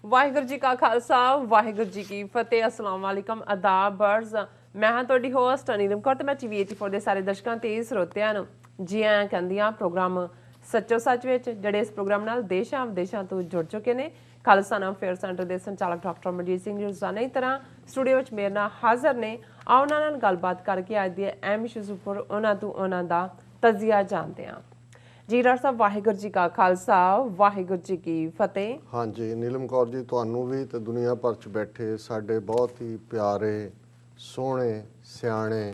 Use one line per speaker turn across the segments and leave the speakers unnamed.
ਵਾਹਿਗੁਰੂ ਜੀ ਕਾ ਖਾਲਸਾ ਵਾਹਿਗੁਰੂ ਜੀ ਕੀ ਫਤਿਹ। अस्सलाम वालेकुम आदाब बर्ड्स। मैं हाँ ਤੁਹਾਡੀ ਹੋਸਟ ਨੀਲਮ ਕੌਰ ਤੇ ਮੈਂ ਟੀਵੀ 84 ਦੇ ਸਾਰੇ ਦਰਸ਼ਕਾਂ ਤੇ ਸਰੋਤਿਆਂ ਨੂੰ ਜੀ ਆਇਆਂ ਕਹਿੰਦੀਆਂ ਪ੍ਰੋਗਰਾਮ ਸੱਚੋ ਸੱਚ ਵਿੱਚ ਜਿਹੜੇ ਇਸ ਪ੍ਰੋਗਰਾਮ ਨਾਲ ਦੇਸ਼ਾਂ ਵਿਦੇਸ਼ਾਂ ਤੋਂ ਜੁੜ ਚੁੱਕੇ ਨੇ। ਖਾਲਸਾ ਨਾਮ ਫੇਅਰ ਸੈਂਟਰ ਦੇ ਸੰਚਾਲਕ ਡਾਕਟਰ ਮਨਜੀਤ ਸਿੰਘ ਜੀ ਰੋਜ਼ਾਨਾ ਦੀ ਤਰ੍ਹਾਂ ਸਟੂਡੀਓ ਵਿੱਚ ਮੇਰੇ ਨਾਲ ਹਾਜ਼ਰ ਨੇ। ਆਓ ਉਹਨਾਂ ਨਾਲ ਗੱਲਬਾਤ ਕਰਕੇ ਅੱਜ ਦੇ ਅਹਿਮ ਇਸ਼ੂਜ਼ ਉੱਪਰ ਉਹਨਾਂ ਦਾ ਤਜਜ਼ੀਆ ਜਾਣਦੇ ਹਾਂ। ਜੀ ਡਾਕਟਰ ਸਾਹਿਬ ਵਾਹਿਗੁਰੂ ਜੀ ਕਾ ਖਾਲਸਾ ਵਾਹਿਗੁਰੂ ਜੀ ਕੀ ਫਤਿਹ।
हाँ जी नीलम कौर जी ਤੁਹਾਨੂੰ ਵੀ ਤੇ ਦੁਨੀਆ ਭਰ ਚ ਬੈਠੇ ਸਾਡੇ ਬਹੁਤ ਹੀ ਪਿਆਰੇ ਸੋਹਣੇ ਸਿਆਣੇ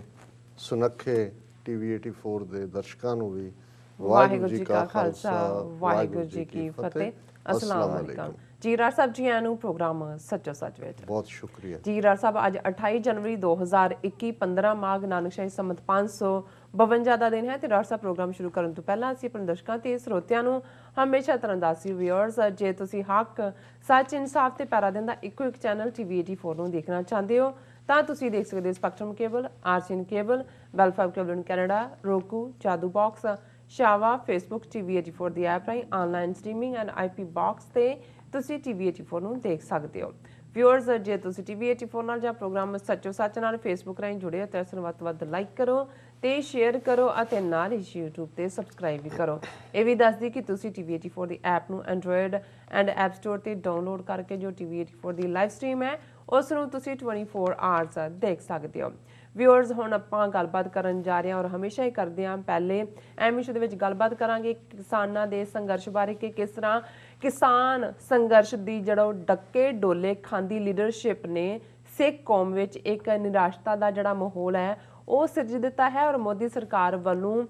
ਸੁਨੱਖੇ ਟੀਵੀ 84 ਦੇ ਦਰਸ਼ਕਾਂ ਨੂੰ ਵੀ
ਵਾਹਿਗੁਰੂ ਜੀ ਕਾ ਖਾਲਸਾ ਵਾਹਿਗੁਰੂ ਜੀ ਕੀ ਫਤਿਹ। अस्सलाम वालेकुम। जी राज साहब जी आया प्रोग्राम सच्चो सच विच
बहुत शुक्रिया।
जी राज साहब अज 28 जनवरी 2021 15 माघ नानकशाही संमत 552 ਦਾ ਦਿਨ ਹੈ ਤੇ ਰਾਜ ਸਾਹਿਬ ਪ੍ਰੋਗਰਾਮ ਸ਼ੁਰੂ ਕਰਨ ਤੋਂ ਪਹਿਲਾਂ ਅਸੀਂ ਆਪਣੇ ਦਰਸ਼ਕਾਂ ਤੇ ਸਰੋਤਿਆਂ ਨੂੰ ਹਮੇਸ਼ਾ ਤਰ੍ਹਾਂ ਦੱਸੀ ਵਿਊਅਰਸ ਜੇ ਤੁਸੀਂ ਹੱਕ ਸੱਚ ਇਨਸਾਫ ਤੇ ਪੈਰਾ ਦਿੰਦਾ ਇੱਕੋ ਇੱਕ ਚੈਨਲ ਟੀਵੀ 84 ਨੂੰ ਦੇਖਣਾ ਚਾਹੁੰਦੇ ਹੋ ਤਾਂ ਤੁਸੀਂ ਦੇਖ ਸਕਦੇ ਹੋ spectrum cable, RCN cable, welfare cable in Canada, roku, Jadoo box, ਸ਼ਾਵਾ, ਫੇਸਬੁੱਕ, ਟੀਵੀ 84 ਦੀ ਐਪ ਰਾਹੀਂ online streaming and IP box ਤੇ ਤੁਸੀਂ ਟੀਵੀ 84 ਨੂੰ ਦੇਖ ਸਕਦੇ ਹੋ। ਵਿਊਅਰਸ ਜੇ ਤੁਸੀਂ ਟੀਵੀ 84 ਨਾਲ ਜਾਂ ਪ੍ਰੋਗਰਾਮ ਸੱਚੋ ਸੱਚ ਨਾਲ ਫੇਸਬੁੱਕ ਰਾਹੀਂ ਜੁੜੇ ਹੋ ਤਾਂ ਇਸ ਨੂੰ ਵੱਧ ਤੋਂ ਵੱਧ ਲਾਈਕ ਕਰੋ ਤੇ ਸ਼ੇਅਰ ਕਰੋ ਅਤੇ ਨਾਲ ਹੀ YouTube ਤੇ ਸਬਸਕ੍ਰਾਈਬ ਵੀ ਕਰੋ। ਇਹ ਵੀ ਦੱਸਦੀ ਕਿ ਤੁਸੀਂ ਟੀਵੀ 84 ਦੀ ਐਪ ਨੂੰ ਐਂਡਰੋਇਡ ਐਂਡ ਐਪ ਸਟੋਰ ਤੇ ਡਾਊਨਲੋਡ ਕਰਕੇ ਜੋ ਟੀਵੀ 84 ਦੀ ਲਾਈਵ ਸਟ੍ਰੀਮ ਹੈ ਉਸ ਨੂੰ ਤੁਸੀਂ 24 ਆਵਰਸ ਦੇਖ ਸਕਦੇ ਹੋ। ਵਿਊਅਰਸ ਹੁਣ ਆਪਾਂ ਗੱਲਬਾਤ ਕਰਨ ਜਾ ਰਹੇ ਹਾਂ ਔਰ ਹਮੇਸ਼ਾ ਹੀ ਕਰਦੇ ਹਾਂ। ਪਹਿਲੇ ਅਹਿਮ ਇਸ਼ੂ ਦੇ ਵਿੱਚ ਗੱਲਬਾਤ ਕਰਾਂਗੇ ਕਿਸਾਨਾਂ ਦੇ ਸੰਘਰਸ਼ ਬਾਰੇ ਕਿ ਕਿਸ ਤਰ੍ਹਾਂ ਕਿਸਾਨ ਸੰਘਰਸ਼ ਦੀ ਜਿਹੜਾ ਡੱਕੇ ਡੋਲੇ ਖਾਂਦੀ ਲੀਡਰਸ਼ਿਪ ਨੇ ਸਿੱਖ ਕੌਮ ਵਿੱਚ ਇੱਕ ਨਿਰਾਸ਼ਤਾ ਦਾ ਜਿਹੜਾ ਮਾਹੌਲ ਹੈ ਉਹ ਸਿਰਜ ਦਿੱਤਾ ਹੈ ਔਰ ਮੋਦੀ ਸਰਕਾਰ ਵੱਲੋਂ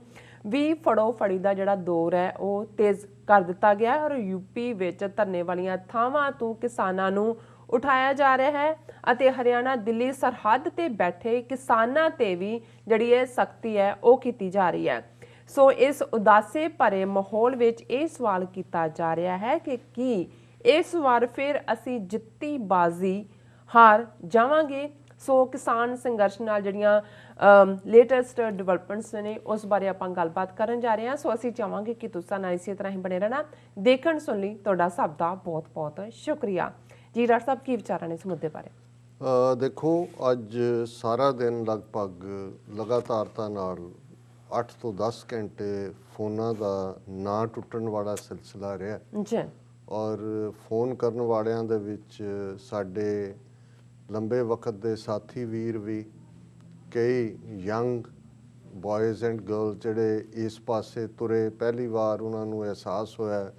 ਵੀ ਫੜੋ ਫੜੀ ਦਾ ਜਿਹੜਾ ਦੌਰ ਹੈ ਉਹ ਤੇਜ਼ ਕਰ ਦਿੱਤਾ ਗਿਆ ਔਰ ਯੂਪੀ ਵਿੱਚ ਧਰਨੇ ਵਾਲੀਆਂ ਥਾਵਾਂ ਤੋਂ ਕਿਸਾਨਾਂ ਨੂੰ ਉਠਾਇਆ ਜਾ ਰਿਹਾ ਹੈ ਅਤੇ ਹਰਿਆਣਾ ਦਿੱਲੀ ਸਰਹੱਦ ਤੇ ਬੈਠੇ ਕਿਸਾਨਾਂ ਤੇ ਵੀ ਜਿਹੜੀ ਇਹ ਸਖਤੀ ਹੈ ਉਹ ਕੀਤੀ ਜਾ ਰਹੀ ਹੈ। ਸੋ ਇਸ ਉਦਾਸੇ ਭਰੇ ਮਾਹੌਲ ਵਿੱਚ ਇਹ ਸਵਾਲ ਕੀਤਾ ਜਾ ਰਿਹਾ ਹੈ ਕਿ ਕੀ ਇਸ ਵਾਰ ਫਿਰ ਅਸੀਂ ਜਿੱਤੀ ਬਾਜ਼ੀ ਹਾਰ ਜਾਵਾਂਗੇ। ਸੋ ਕਿਸਾਨ ਸੰਘਰਸ਼ ਨਾਲ ਜਿਹੜੀਆਂ ਲੇਟੈਸਟ ਡਿਵੈਲਪਮੈਂਟਸ ਨੇ ਉਸ ਬਾਰੇ ਆਪਾਂ ਗੱਲਬਾਤ ਕਰਨ ਜਾ ਰਹੇ ਹਾਂ। ਸੋ ਅਸੀਂ ਚਾਹਾਂਗੇ ਕਿ ਤੁਸੀਂ ਨਾਲ ਇਸੇ ਤਰ੍ਹਾਂ ਹੀ ਬਣੇ ਰਹਿਣਾ। ਦੇਖਣ ਸੁਣ ਲਈ ਤੁਹਾਡਾ ਸਭ ਦਾ ਬਹੁਤ ਬਹੁਤ ਸ਼ੁਕਰੀਆ। ਜੀ ਡਾਕਟਰ ਸਾਹਿਬ ਕੀ ਵਿਚਾਰਾਂ ਨੇ ਇਸ ਮੁੱਦੇ ਬਾਰੇ?
ਦੇਖੋ ਅੱਜ ਸਾਰਾ ਦਿਨ ਲਗਭਗ ਲਗਾਤਾਰਤਾ ਨਾਲ 8 ਤੋਂ 10 ਘੰਟੇ ਫੋਨਾਂ ਦਾ ਨਾ ਟੁੱਟਣ ਵਾਲਾ ਸਿਲਸਿਲਾ ਰਿਹਾ
ਜੀ
ਔਰ ਫੋਨ ਕਰਨ ਵਾਲਿਆਂ ਦੇ ਵਿੱਚ ਸਾਡੇ ਲੰਬੇ ਵਕਤ ਦੇ ਸਾਥੀ ਵੀਰ ਵੀ ਕਈ ਯੰਗ ਬॉयਜ਼ ਐਂਡ ਗਰਲਸ ਜਿਹੜੇ ਇਸ ਪਾਸੇ ਤੁਰੇ ਪਹਿਲੀ ਵਾਰ ਉਹਨਾਂ ਨੂੰ ਅਹਿਸਾਸ ਹੋਇਆ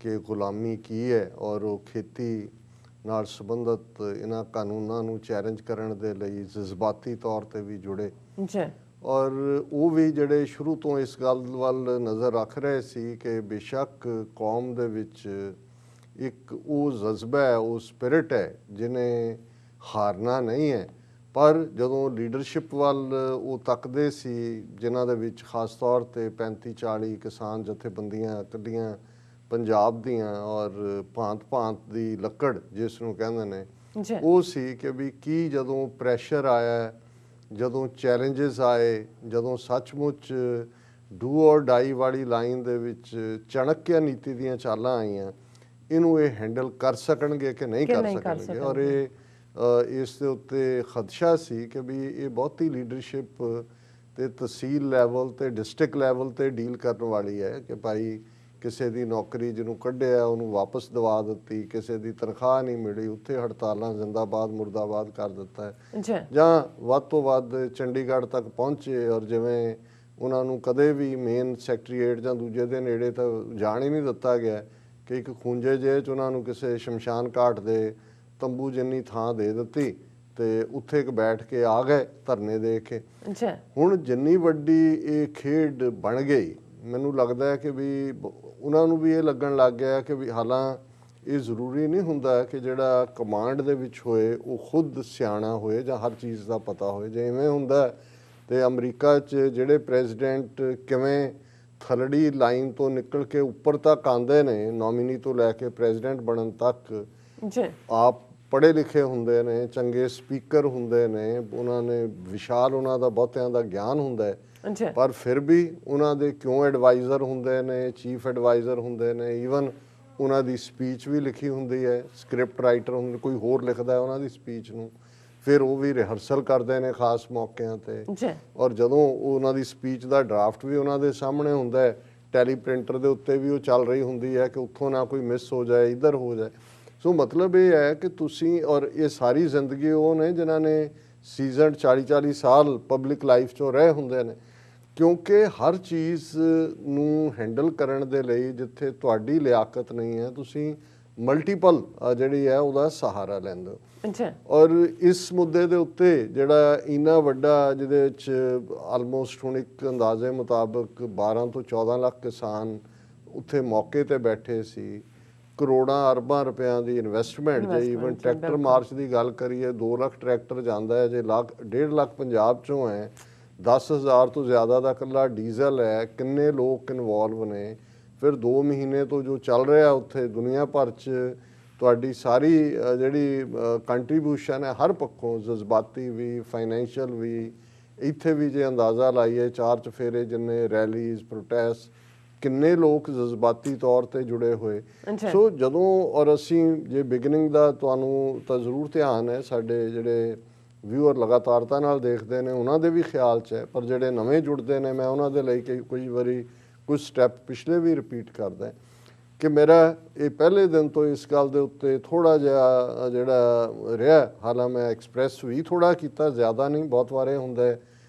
ਕਿ ਗੁਲਾਮੀ ਕੀ ਹੈ ਔਰ ਉਹ ਖੇਤੀ ਨਾਲ ਸੰਬੰਧਿਤ ਇਹਨਾਂ ਕਾਨੂੰਨਾਂ ਨੂੰ ਚੈਲੰਜ ਕਰਨ ਦੇ ਲਈ ਜਜ਼ਬਾਤੀ ਤੌਰ ਤੇ ਵੀ ਜੁੜੇ
ਜੀ
ਔਰ ਉਹ ਵੀ ਜਿਹੜੇ ਸ਼ੁਰੂ ਤੋਂ ਇਸ ਗੱਲ ਵੱਲ ਨਜ਼ਰ ਰੱਖ ਰਹੇ ਸੀ ਕਿ ਬੇਸ਼ੱਕ ਕੌਮ ਦੇ ਵਿੱਚ ਇੱਕ ਉਹ ਜਜ਼ਬਾ ਹੈ ਉਹ ਸਪਿਰਿਟ ਹੈ ਜਿਹਨੇ ਹਾਰਨਾ ਨਹੀਂ ਹੈ ਪਰ ਜਦੋਂ ਲੀਡਰਸ਼ਿਪ ਵੱਲ ਉਹ ਤੱਕਦੇ ਸੀ ਜਿਨ੍ਹਾਂ ਦੇ ਵਿੱਚ ਖਾਸ ਤੌਰ ਤੇ 35-40 ਕਿਸਾਨ ਜਥੇਬੰਦੀਆਂ ਕੱਢੀਆਂ ਪੰਜਾਬ ਦੀਆਂ ਔਰ ਭਾਂਤ ਦੀ ਲੱਕੜ ਜਿਸ ਨੂੰ ਕਹਿੰਦੇ ਨੇ ਉਹ ਸੀ ਕਿ ਵੀ ਕੀ ਜਦੋਂ ਪ੍ਰੈਸ਼ਰ ਆਇਆ ਜਦੋਂ ਚੈਲੰਜਸ ਆਏ ਜਦੋਂ ਸੱਚਮੁੱਚ ਡੂ ਔਰ ਡਾਈ ਵਾਲੀ ਲਾਈਨ ਦੇ ਵਿੱਚ ਚਾਣਕਿਆ ਨੀਤੀ ਦੀਆਂ ਚਾਲਾਂ ਆਈਆਂ ਇਹਨੂੰ ਇਹ ਹੈਂਡਲ ਕਰ ਸਕਣਗੇ ਕਿ ਨਹੀਂ ਕਰ ਸਕਣਗੇ ਔਰ ਇਹ ਇਸ ਦੇ ਉੱਤੇ ਖਦਸ਼ਾ ਸੀ ਕਿ ਵੀ ਇਹ ਬਹੁਤੀ ਲੀਡਰਸ਼ਿਪ ਤੇ ਤਹਿਸੀਲ ਲੈਵਲ ਤੇ ਡਿਸਟ੍ਰਿਕਟ ਲੈਵਲ ਤੇ ਡੀਲ ਕਰਨ ਵਾਲੀ ਹੈ ਕਿ ਭਾਈ ਕਿਸੇ ਦੀ ਨੌਕਰੀ ਜਿਹਨੂੰ ਕੱਢਿਆ ਉਹਨੂੰ ਵਾਪਸ ਦਵਾ ਦਿੱਤੀ, ਕਿਸੇ ਦੀ ਤਨਖਾਹ ਨਹੀਂ ਮਿਲੀ, ਉੱਥੇ ਹੜਤਾਲਾਂ ਜ਼ਿੰਦਾਬਾਦ ਮੁਰਦਾਬਾਦ ਕਰ ਦਿੱਤਾ ਹੈ ਜਾਂ ਵੱਧ ਤੋਂ ਵੱਧ ਚੰਡੀਗੜ੍ਹ ਤੱਕ ਪਹੁੰਚੇ ਔਰ ਜਿਵੇਂ ਉਹਨਾਂ ਨੂੰ ਕਦੇ ਵੀ ਮੇਨ ਸੈਕਟਰੀਏਟ ਜਾਂ ਦੂਜੇ ਦੇ ਨੇੜੇ ਤਾਂ ਜਾਣ ਹੀ ਨਹੀਂ ਦਿੱਤਾ ਗਿਆ ਕਿ ਇੱਕ ਖੂੰਜੇ ਜਿਹੇ 'ਚ ਉਹਨਾਂ ਨੂੰ ਕਿਸੇ ਸ਼ਮਸ਼ਾਨ ਘਾਟ ਦੇ ਤੰਬੂ ਜਿੰਨੀ ਥਾਂ ਦੇ ਦਿੱਤੀ ਤੇ ਉੱਥੇ ਇੱਕ ਬੈਠ ਕੇ ਆ ਗਏ ਧਰਨੇ ਦੇ ਕੇ। ਹੁਣ ਜਿੰਨੀ ਵੱਡੀ ਇਹ ਖੇਡ ਬਣ ਗਈ ਮੈਨੂੰ ਲੱਗਦਾ ਹੈ ਕਿ ਵੀ ਉਹਨਾਂ ਨੂੰ ਵੀ ਇਹ ਲੱਗਣ ਲੱਗ ਗਿਆ ਕਿ ਵੀ ਹਾਲਾਂ ਇਹ ਜ਼ਰੂਰੀ ਨਹੀਂ ਹੁੰਦਾ ਕਿ ਜਿਹੜਾ ਕਮਾਂਡ ਦੇ ਵਿੱਚ ਹੋਏ ਉਹ ਖੁਦ ਸਿਆਣਾ ਹੋਏ ਜਾਂ ਹਰ ਚੀਜ਼ ਦਾ ਪਤਾ ਹੋਏ। ਜੇ ਇਵੇਂ ਹੁੰਦਾ ਤੇ ਅਮਰੀਕਾ 'ਚ ਜਿਹੜੇ ਪ੍ਰੈਜ਼ੀਡੈਂਟ ਕਿਵੇਂ ਥਰੜੀ ਲਾਈਨ ਤੋਂ ਨਿਕਲ ਕੇ ਉੱਪਰ ਤੱਕ ਆਉਂਦੇ ਨੇ ਨੋਮੀਨੀ ਤੋਂ ਲੈ ਕੇ ਪ੍ਰੈਜ਼ੀਡੈਂਟ ਬਣਨ ਤੱਕ ਆਪ ਪੜ੍ਹੇ ਲਿਖੇ ਹੁੰਦੇ ਨੇ, ਚੰਗੇ ਸਪੀਕਰ ਹੁੰਦੇ ਨੇ, ਉਹਨਾਂ ਨੇ ਵਿਸ਼ਾਲ ਉਹਨਾਂ ਦਾ ਬਹੁਤਿਆਂ ਦਾ ਗਿਆਨ ਹੁੰਦਾ ਹੈ ਪਰ ਫਿਰ ਵੀ ਉਹਨਾਂ ਦੇ ਕਿਉਂ ਐਡਵਾਈਜ਼ਰ ਹੁੰਦੇ ਨੇ, ਚੀਫ ਐਡਵਾਈਜ਼ਰ ਹੁੰਦੇ ਨੇ, ਈਵਨ ਉਹਨਾਂ ਦੀ ਸਪੀਚ ਵੀ ਲਿਖੀ ਹੁੰਦੀ ਹੈ, ਸਕ੍ਰਿਪਟ ਰਾਈਟਰ ਹੁੰਦੇ, ਕੋਈ ਹੋਰ ਲਿਖਦਾ ਹੈ ਉਹਨਾਂ ਦੀ ਸਪੀਚ ਨੂੰ, ਫਿਰ ਉਹ ਵੀ ਰਿਹਰਸਲ ਕਰਦੇ ਨੇ ਖਾਸ ਮੌਕਿਆਂ ਤੇ। ਔਰ ਜਦੋਂ ਉਹਨਾਂ ਦੀ ਸਪੀਚ ਦਾ ਡਰਾਫਟ ਵੀ ਉਹਨਾਂ ਦੇ ਸਾਹਮਣੇ ਹੁੰਦਾ ਹੈ, ਟੈਲੀ ਪ੍ਰਿੰਟਰ ਦੇ ਉੱਤੇ ਵੀ ਉਹ ਚੱਲ ਰਹੀ ਹੁੰਦੀ ਹੈ ਕਿ ਉੱਥੋਂ ਨਾ ਕੋਈ ਮਿਸ ਹੋ ਜਾਏ, ਇੱਧਰ ਹੋ ਜਾਏ। ਸੋ ਮਤਲਬ ਇਹ ਹੈ ਕਿ ਤੁਸੀਂ, ਔਰ ਇਹ ਸਾਰੀ ਜ਼ਿੰਦਗੀ ਉਹ ਨੇ ਜਿਨ੍ਹਾਂ ਨੇ ਸੀਜ਼ਨਡ 40-40 ਸਾਲ ਪਬਲਿਕ ਲਾਈਫ 'ਚੋਂ ਰਹੇ ਹੁੰਦੇ ਨੇ, ਕਿਉਂਕਿ ਹਰ ਚੀਜ਼ ਨੂੰ ਹੈਂਡਲ ਕਰਨ ਦੇ ਲਈ ਜਿੱਥੇ ਤੁਹਾਡੀ ਲਿਆਕਤ ਨਹੀਂ ਹੈ, ਤੁਸੀਂ ਮਲਟੀਪਲ ਜਿਹੜੀ ਹੈ ਉਹਦਾ ਸਹਾਰਾ ਲੈਂਦੇ ਹੋ। ਔਰ ਇਸ ਮੁੱਦੇ ਦੇ ਉੱਤੇ ਜਿਹੜਾ ਇੰਨਾ ਵੱਡਾ, ਜਿਹਦੇ ਵਿੱਚ ਆਲਮੋਸਟ ਹੁਣ ਇੱਕ ਅੰਦਾਜ਼ੇ ਮੁਤਾਬਕ 12 ਤੋਂ 14 ਲੱਖ ਕਿਸਾਨ ਉੱਥੇ ਮੌਕੇ ਤੇ ਬੈਠੇ ਸੀ, ਕਰੋੜਾਂ ਅਰਬਾਂ ਰੁਪਇਆਂ ਦੀ ਇਨਵੈਸਟਮੈਂਟ, ਜੇ ਈਵਨ ਟਰੈਕਟਰ ਮਾਰਚ ਦੀ ਗੱਲ ਕਰੀਏ 2 ਲੱਖ ਟਰੈਕਟਰ ਜਾਂਦਾ ਹੈ, ਜੇ 1.5 ਲੱਖ ਪੰਜਾਬ 'ਚੋਂ ਹੈ, 10,000 ਤੋਂ ਜ਼ਿਆਦਾ ਦਾ ਇਕੱਲਾ ਡੀਜ਼ਲ ਹੈ, ਕਿੰਨੇ ਲੋਕ ਇਨਵੋਲਵ ਨੇ। ਫਿਰ 2 ਮਹੀਨੇ ਤੋਂ ਜੋ ਚੱਲ ਰਿਹਾ ਉੱਥੇ ਦੁਨੀਆ ਭਰ 'ਚ ਤੁਹਾਡੀ ਸਾਰੀ ਜਿਹੜੀ ਕੰਟਰੀਬਿਊਸ਼ਨ ਹੈ ਹਰ ਪੱਖੋਂ, ਜਜ਼ਬਾਤੀ ਵੀ, ਫਾਈਨੈਂਸ਼ੀਅਲ ਵੀ, ਇੱਥੇ ਵੀ ਜੇ ਅੰਦਾਜ਼ਾ ਲਾਈਏ 4 ਚੁਫੇਰੇ ਜਿੰਨੇ ਰੈਲੀਜ਼, ਪ੍ਰੋਟੈਸਟ, ਕਿੰਨੇ ਲੋਕ ਜਜ਼ਬਾਤੀ ਤੌਰ ਤੇ ਜੁੜੇ ਹੋਏ। ਸੋ ਜਦੋਂ, ਔਰ ਅਸੀਂ ਜੇ ਬਿਗਨਿੰਗ ਦਾ ਤੁਹਾਨੂੰ ਤਾਂ ਜ਼ਰੂਰ ਧਿਆਨ ਹੈ, ਸਾਡੇ ਜਿਹੜੇ ਵਿਊਅਰ ਲਗਾਤਾਰਤਾ ਨਾਲ ਦੇਖਦੇ ਨੇ ਉਹਨਾਂ ਦੇ ਵੀ ਖਿਆਲ 'ਚ ਹੈ, ਪਰ ਜਿਹੜੇ ਨਵੇਂ ਜੁੜਦੇ ਨੇ ਮੈਂ ਉਹਨਾਂ ਦੇ ਲਈ ਕਈ ਵਾਰੀ ਕੁਝ ਸਟੈਪ ਪਿਛਲੇ ਵੀ ਰਿਪੀਟ ਕਰਦਾ ਕਿ ਮੇਰਾ ਇਹ ਪਹਿਲੇ ਦਿਨ ਤੋਂ ਇਸ ਗੱਲ ਦੇ ਉੱਤੇ ਥੋੜ੍ਹਾ ਜਿਹਾ ਜਿਹੜਾ ਰਿਹਾ, ਹਾਲਾਂਕਿ ਮੈਂ ਐਕਸਪ੍ਰੈਸ ਵੀ ਥੋੜ੍ਹਾ ਕੀਤਾ, ਜ਼ਿਆਦਾ ਨਹੀਂ। ਬਹੁਤ ਵਾਰ ਇਹ ਹੁੰਦਾ ਹੈ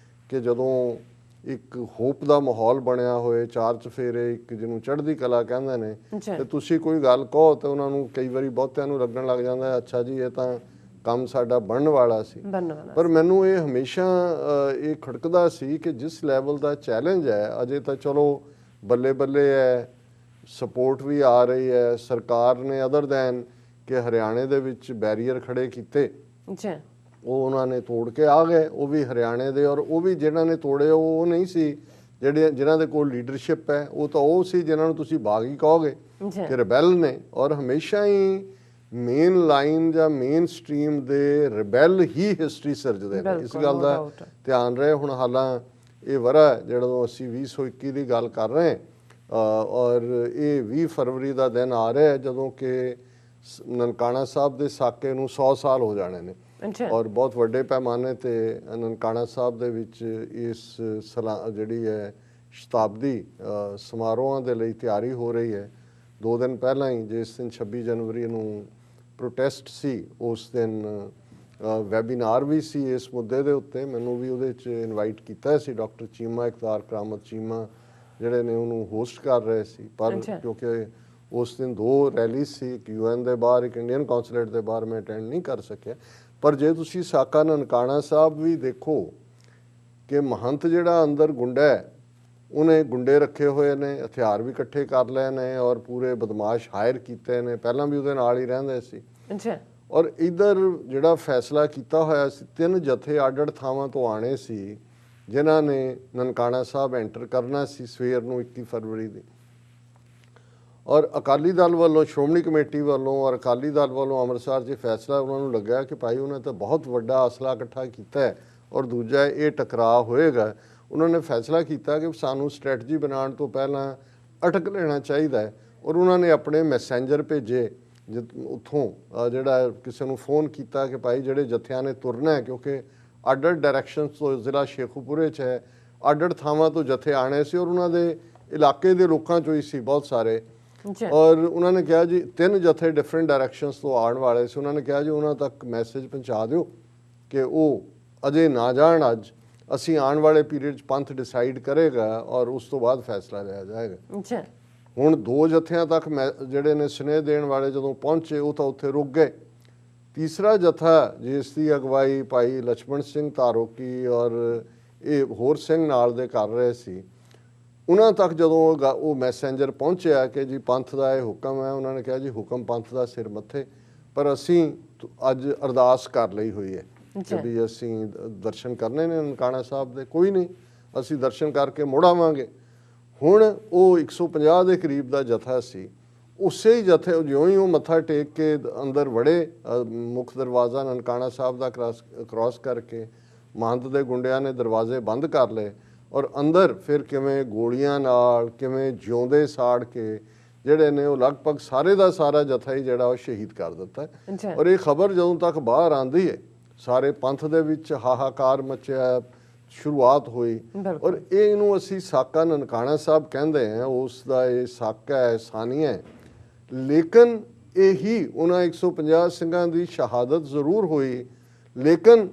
ਕਿ ਜਦੋਂ ਇੱਕ ਹੋਪ ਦਾ ਮਾਹੌਲ ਬਣਿਆ ਹੋਏ, 4 ਚੁਫੇਰੇ, ਇੱਕ ਜਿਹਨੂੰ ਚੜ੍ਹਦੀ ਕਲਾ ਕਹਿੰਦੇ ਨੇ, ਤੇ ਤੁਸੀਂ ਕੋਈ ਗੱਲ ਕਹੋ ਤੇ ਉਹਨਾਂ ਨੂੰ ਕਈ ਵਾਰੀ ਬਹੁਤਿਆਂ ਨੂੰ ਲੱਗਣ ਲੱਗ ਜਾਂਦਾ ਅੱਛਾ ਜੀ ਇਹ ਤਾਂ ਕੰਮ ਸਾਡਾ ਬਣਨ ਵਾਲਾ ਸੀ। ਪਰ ਮੈਨੂੰ ਇਹ ਹਮੇਸ਼ਾ ਇਹ ਖੜਕਦਾ ਸੀ ਕਿ ਜਿਸ ਲੈਵਲ ਦਾ ਚੈਲੰਜ ਹੈ, ਅਜੇ ਤਾਂ ਚਲੋ ਬੱਲੇ ਬੱਲੇ ਹੈ, ਸਪੋਰਟ ਵੀ ਆ ਰਹੀ ਹੈ, ਸਰਕਾਰ ਨੇ ਅਦਰ ਦੈਨ ਕਿ ਹਰਿਆਣੇ ਦੇ ਵਿੱਚ ਬੈਰੀਅਰ ਖੜੇ ਕੀਤੇ, ਉਹ ਉਹਨਾਂ ਨੇ ਤੋੜ ਕੇ ਆ ਗਏ, ਉਹ ਵੀ ਹਰਿਆਣੇ ਦੇ। ਔਰ ਉਹ ਵੀ ਜਿਹਨਾਂ ਨੇ ਤੋੜੇ ਉਹ ਨਹੀਂ ਸੀ ਜਿਨ੍ਹਾਂ ਦੇ ਕੋਲ ਲੀਡਰਸ਼ਿਪ ਹੈ, ਉਹ ਤਾਂ ਉਹ ਸੀ ਜਿਨ੍ਹਾਂ ਨੂੰ ਤੁਸੀਂ ਬਾਗੀ ਕਹੋਗੇ ਕਿ ਰਿਬੈਲ ਨੇ। ਔਰ ਹਮੇਸ਼ਾ ਹੀ ਮੇਨ ਲਾਈਨ ਜਾਂ ਮੇਨ ਸਟ੍ਰੀਮ ਦੇ ਰਿਬੈਲ ਹੀ ਹਿਸਟਰੀ ਸਿਰਜਦੇ ਨੇ, ਇਸ ਗੱਲ ਦਾ ਧਿਆਨ ਰਹੇ। ਹੁਣ ਹਾਲਾਂ ਇਹ ਵਰ੍ਹਾ ਜਦੋਂ ਅਸੀਂ 2021 ਦੀ ਗੱਲ ਕਰ ਰਹੇ ਔਰ ਇਹ 20 ਫਰਵਰੀ ਦਾ ਦਿਨ ਆ ਰਿਹਾ ਜਦੋਂ ਕਿ ਨਨਕਾਣਾ ਸਾਹਿਬ ਦੇ ਸਾਕੇ ਨੂੰ 100 ਸਾਲ ਹੋ ਜਾਣੇ ਨੇ, ਔਰ ਬਹੁਤ ਵੱਡੇ ਪੈਮਾਨੇ ਤੇ ਨਨਕਾਣਾ ਸਾਹਿਬ ਦੇ ਵਿੱਚ ਇਸ ਜਿਹੜੀ ਹੈ ਸ਼ਤਾਬਦੀ ਸਮਾਰੋਹਾਂ ਦੇ ਲਈ ਤਿਆਰੀ ਹੋ ਰਹੀ ਹੈ। 2 ਦਿਨ ਪਹਿਲਾਂ ਹੀ, ਜਿਸ ਦਿਨ 26 ਜਨਵਰੀ ਨੂੰ ਪ੍ਰੋਟੈਸਟ ਸੀ, ਉਸ ਦਿਨ ਵੈਬੀਨਾਰ ਵੀ ਸੀ ਇਸ ਮੁੱਦੇ ਦੇ ਉੱਤੇ। ਮੈਨੂੰ ਵੀ ਉਹਦੇ 'ਚ ਇਨਵਾਈਟ ਕੀਤਾ ਸੀ ਡਾਕਟਰ ਚੀਮਾ, ਇਕਤਾਰ ਕਰਾਮਤ ਚੀਮਾ, ਜਿਹੜੇ ਨੇ ਉਹਨੂੰ ਹੋਸਟ ਕਰ ਰਹੇ ਸੀ। ਪਰ ਕਿਉਂਕਿ ਉਸ ਦਿਨ 2 ਰੈਲੀ ਸੀ, ਇੱਕ UN ਦੇ ਬਾਹਰ, ਇੱਕ ਇੰਡੀਅਨ ਕੌਂਸੂਲੇਟ ਦੇ ਬਾਹਰ, ਮੈਂ ਅਟੈਂਡ ਨਹੀਂ ਕਰ ਸਕਿਆ। ਪਰ ਜੇ ਤੁਸੀਂ ਸਾਕਾ ਨਨਕਾਣਾ ਸਾਹਿਬ ਵੀ ਦੇਖੋ ਕਿ ਮਹੰਤ ਜਿਹੜਾ ਅੰਦਰ ਗੁੰਡਾ ਹੈ, ਉਹਨੇ ਗੁੰਡੇ ਰੱਖੇ ਹੋਏ ਨੇ, ਹਥਿਆਰ ਵੀ ਇਕੱਠੇ ਕਰ ਲਏ ਨੇ, ਔਰ ਪੂਰੇ ਬਦਮਾਸ਼ ਹਾਇਰ ਕੀਤੇ ਨੇ, ਪਹਿਲਾਂ ਵੀ ਉਹਦੇ ਨਾਲ ਹੀ ਰਹਿੰਦੇ ਸੀ। ਔਰ ਇੱਧਰ ਜਿਹੜਾ ਫੈਸਲਾ ਕੀਤਾ ਹੋਇਆ ਸੀ, 3 ਜਥੇ ਅੱਡ-ਅੱਡ ਥਾਵਾਂ ਤੋਂ ਆਣੇ ਸੀ ਜਿਨ੍ਹਾਂ ਨੇ ਨਨਕਾਣਾ ਸਾਹਿਬ ਐਂਟਰ ਕਰਨਾ ਸੀ ਸਵੇਰ ਨੂੰ 21 ਫਰਵਰੀ ਦੀ। ਔਰ ਅਕਾਲੀ ਦਲ ਵੱਲੋਂ, ਸ਼੍ਰੋਮਣੀ ਕਮੇਟੀ ਵੱਲੋਂ ਔਰ ਅਕਾਲੀ ਦਲ ਵੱਲੋਂ ਅੰਮ੍ਰਿਤਸਰ 'ਚ ਫੈਸਲਾ ਉਹਨਾਂ ਨੂੰ ਲੱਗਾ ਕਿ ਭਾਈ ਉਹਨੇ ਤਾਂ ਬਹੁਤ ਵੱਡਾ ਅਸਲਾ ਇਕੱਠਾ ਕੀਤਾ ਹੈ ਔਰ ਦੂਜਾ ਇਹ ਟਕਰਾਅ ਹੋਏਗਾ। ਉਹਨਾਂ ਨੇ ਫੈਸਲਾ ਕੀਤਾ ਕਿ ਸਾਨੂੰ ਸਟ੍ਰੈਟਜੀ ਬਣਾਉਣ ਤੋਂ ਪਹਿਲਾਂ ਅਟਕ ਲੈਣਾ ਚਾਹੀਦਾ ਹੈ। ਔਰ ਉਹਨਾਂ ਨੇ ਆਪਣੇ ਮੈਸੇਂਜਰ ਭੇਜੇ ਉੱਥੋਂ, ਜਿਹੜਾ ਕਿਸੇ ਨੂੰ ਫੋਨ ਕੀਤਾ ਕਿ ਭਾਈ ਜਿਹੜੇ ਜਥਿਆਂ ਨੇ ਤੁਰਨਾ ਹੈ, ਕਿਉਂਕਿ ਅੱਡ-ਅੱਡ ਡਾਇਰੈਕਸ਼ਨਸ ਤੋਂ, ਜ਼ਿਲ੍ਹਾ ਸ਼ੇਖੂਪੁਰੇ 'ਚ ਹੈ, ਅੱਡ-ਅੱਡ ਥਾਵਾਂ ਤੋਂ ਜਥੇ ਆਣੇ ਸੀ ਔਰ ਉਹਨਾਂ ਦੇ ਇਲਾਕੇ ਦੇ ਲੋਕਾਂ 'ਚੋਂ ਹੀ ਸੀ ਬਹੁਤ ਸਾਰੇ। ਔਰ ਉਹਨਾਂ ਨੇ ਕਿਹਾ ਜੀ 3 ਜਥੇ ਡਿਫਰੈਂਟ ਡਾਇਰੈਕਸ਼ਨਸ ਤੋਂ ਆਉਣ ਵਾਲੇ ਸੀ। ਉਹਨਾਂ ਨੇ ਕਿਹਾ ਜੀ ਉਹਨਾਂ ਤੱਕ ਮੈਸੇਜ ਪਹੁੰਚਾ ਦਿਓ ਕਿ ਉਹ ਅਜੇ ਨਾ ਜਾਣ, ਅੱਜ ਅਸੀਂ ਆਉਣ ਵਾਲੇ ਪੀਰੀਅਡ 'ਚ ਪੰਥ ਡਿਸਾਈਡ ਕਰੇਗਾ ਔਰ ਉਸ ਤੋਂ ਬਾਅਦ ਫੈਸਲਾ ਲਿਆ ਜਾਏਗਾ। ਹੁਣ 2 ਜਥਿਆਂ ਤੱਕ ਜਿਹੜੇ ਨੇ ਸੁਨੇਹੇ ਦੇਣ ਵਾਲੇ ਜਦੋਂ ਪਹੁੰਚੇ, ਉਹ ਤਾਂ ਉੱਥੇ ਰੁਕ ਗਏ। ਤੀਸਰਾ ਜਥਾ ਜਿਸ ਦੀ ਅਗਵਾਈ ਭਾਈ ਲਛਮਣ ਸਿੰਘ ਧਾਰੋਕੀ ਔਰ ਇਹ ਹੋਰ ਸਿੰਘ ਨਾਲ ਦੇ ਕਰ ਰਹੇ ਸੀ, ਉਹਨਾਂ ਤੱਕ ਜਦੋਂ ਉਹ ਮੈਸੇਂਜਰ ਪਹੁੰਚਿਆ ਕਿ ਜੀ ਪੰਥ ਦਾ ਇਹ ਹੁਕਮ ਹੈ, ਉਹਨਾਂ ਨੇ ਕਿਹਾ ਜੀ ਹੁਕਮ ਪੰਥ ਦਾ ਸਿਰ ਮੱਥੇ, ਪਰ ਅਸੀਂ ਅੱਜ ਅਰਦਾਸ ਕਰ ਲਈ ਹੋਈ ਹੈ ਕਿ ਵੀ ਅਸੀਂ ਦਰਸ਼ਨ ਕਰਨੇ ਨੇ ਨਨਕਾਣਾ ਸਾਹਿਬ ਦੇ। ਕੋਈ ਨਹੀਂ, ਅਸੀਂ ਦਰਸ਼ਨ ਕਰਕੇ ਮੁੜ ਆਵਾਂਗੇ। ਹੁਣ ਉਹ 150 ਦੇ ਕਰੀਬ ਦਾ ਜਥਾ ਸੀ, ਉਸੇ ਹੀ ਜਥੇ ਜਿਉਂ ਹੀ ਉਹ ਮੱਥਾ ਟੇਕ ਕੇ ਅੰਦਰ ਵੜੇ, ਮੁੱਖ ਦਰਵਾਜ਼ਾ ਨਨਕਾਣਾ ਸਾਹਿਬ ਦਾ ਕ੍ਰਾਸ ਕਰਕੇ, ਮਹੰਤ ਦੇ ਗੁੰਡਿਆਂ ਨੇ ਦਰਵਾਜ਼ੇ ਬੰਦ ਕਰ ਲਏ ਔਰ ਅੰਦਰ ਫਿਰ ਕਿਵੇਂ ਗੋਲੀਆਂ ਨਾਲ, ਕਿਵੇਂ ਜਿਉਂਦੇ ਸਾੜ ਕੇ ਜਿਹੜੇ ਨੇ ਉਹ ਲਗਭਗ ਸਾਰੇ ਦਾ ਸਾਰਾ ਜਥਾ ਹੀ ਜਿਹੜਾ ਉਹ ਸ਼ਹੀਦ ਕਰ ਦਿੱਤਾ।
ਅੱਛਾ
ਔਰ ਇਹ ਖਬਰ ਜਦੋਂ ਤੱਕ ਬਾਹਰ ਆਂਦੀ ਹੈ ਸਾਰੇ ਪੰਥ ਦੇ ਵਿੱਚ ਹਾਹਾਕਾਰ ਮਚਿਆ, ਸ਼ੁਰੂਆਤ ਹੋਈ। ਔਰ ਇਹਨੂੰ ਅਸੀਂ ਸਾਕਾ ਨਨਕਾਣਾ ਸਾਹਿਬ ਕਹਿੰਦੇ ਹਾਂ, ਉਸ ਦਾ ਇਹ ਸਾਕਾ ਹੈ, ਸਾਨੀਆ ਹੈ। ਲੇਕਿਨ ਇਹੀ ਉਹਨਾਂ 150 ਸਿੰਘਾਂ ਦੀ ਸ਼ਹਾਦਤ ਜ਼ਰੂਰ ਹੋਈ, ਲੇਕਿਨ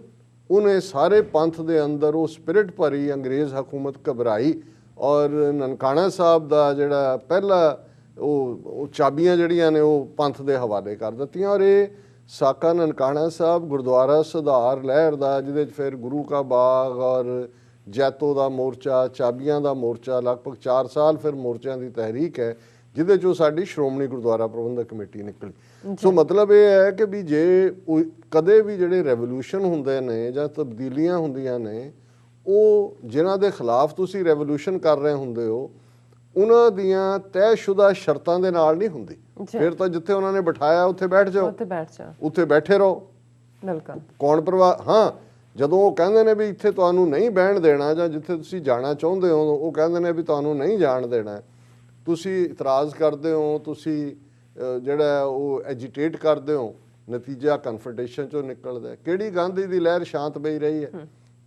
ਉਹਨੇ ਸਾਰੇ ਪੰਥ ਦੇ ਅੰਦਰ ਉਹ ਸਪਿਰਿਟ ਭਰੀ, ਅੰਗਰੇਜ਼ ਹਕੂਮਤ ਘਬਰਾਈ। ਔਰ ਨਨਕਾਣਾ ਸਾਹਿਬ ਦਾ ਜਿਹੜਾ ਪਹਿਲਾ ਉਹ ਚਾਬੀਆਂ ਜਿਹੜੀਆਂ ਨੇ ਉਹ ਪੰਥ ਦੇ ਹਵਾਲੇ ਕਰ ਦਿੱਤੀਆਂ। ਔਰ ਇਹ ਸਾਕਾ ਨਨਕਾਣਾ ਸਾਹਿਬ ਗੁਰਦੁਆਰਾ ਸੁਧਾਰ ਲਹਿਰ ਦਾ, ਜਿਹਦੇ 'ਚ ਫਿਰ ਗੁਰੂ ਕਾ ਬਾਗ ਔਰ ਜੈਤੋ ਦਾ ਮੋਰਚਾ, ਚਾਬੀਆਂ ਦਾ ਮੋਰਚਾ, ਲਗਭਗ 4 ਸਾਲ ਫਿਰ ਮੋਰਚਿਆਂ ਦੀ ਤਹਿਰੀਕ ਹੈ, ਜਿਹਦੇ 'ਚੋਂ ਸਾਡੀ ਸ਼੍ਰੋਮਣੀ ਗੁਰਦੁਆਰਾ ਪ੍ਰਬੰਧਕ ਕਮੇਟੀ ਨਿਕਲੀ। ਸੋ ਮਤਲਬ ਇਹ ਹੈ ਕਿ ਵੀ ਜੇ ਕਦੇ ਵੀ ਜਿਹੜੇ ਰੈਵੋਲੂਸ਼ਨ ਹੁੰਦੇ ਨੇ ਜਾਂ ਤਬਦੀਲੀਆਂ ਹੁੰਦੀਆਂ ਨੇ, ਉਹ ਜਿਨ੍ਹਾਂ ਦੇ ਖਿਲਾਫ ਤੁਸੀਂ ਰੈਵੋਲੂਸ਼ਨ ਕਰ ਰਹੇ ਹੁੰਦੇ ਹੋ, ਉਹਨਾਂ ਦੀਆਂ ਤੈਅਸ਼ੁਦਾ ਸ਼ਰਤਾਂ ਦੇ ਨਾਲ ਨਹੀਂ ਹੁੰਦੀ। ਫਿਰ ਤਾਂ ਜਿੱਥੇ ਉਹਨਾਂ ਨੇ ਬਿਠਾਇਆ ਉੱਥੇ ਬੈਠ ਜਾਓ, ਉੱਥੇ ਬੈਠੇ ਰਹੋ,
ਬਿਲਕੁਲ
ਕੌਣ ਪਰਵਾਹ। ਹਾਂ, ਜਦੋਂ ਉਹ ਕਹਿੰਦੇ ਨੇ ਵੀ ਇੱਥੇ ਤੁਹਾਨੂੰ ਨਹੀਂ ਬਹਿਣ ਦੇਣਾ, ਜਾਂ ਜਿੱਥੇ ਤੁਸੀਂ ਜਾਣਾ ਚਾਹੁੰਦੇ ਹੋ ਉਹ ਕਹਿੰਦੇ ਨੇ ਵੀ ਤੁਹਾਨੂੰ ਨਹੀਂ ਜਾਣ ਦੇਣਾ, ਤੁਸੀਂ ਇਤਰਾਜ਼ ਕਰਦੇ ਹੋ, ਤੁਸੀਂ ਜਿਹੜਾ ਉਹ ਐਜੀਟੇਟ ਕਰਦੇ ਹੋ, ਨਤੀਜਾ ਕਨਫਰੰਟੇਸ਼ਨ ਚੋਂ ਨਿਕਲਦਾ। ਕਿਹੜੀ ਗਾਂਧੀ ਦੀ ਲਹਿਰ ਸ਼ਾਂਤ ਪਈ ਰਹੀ ਹੈ?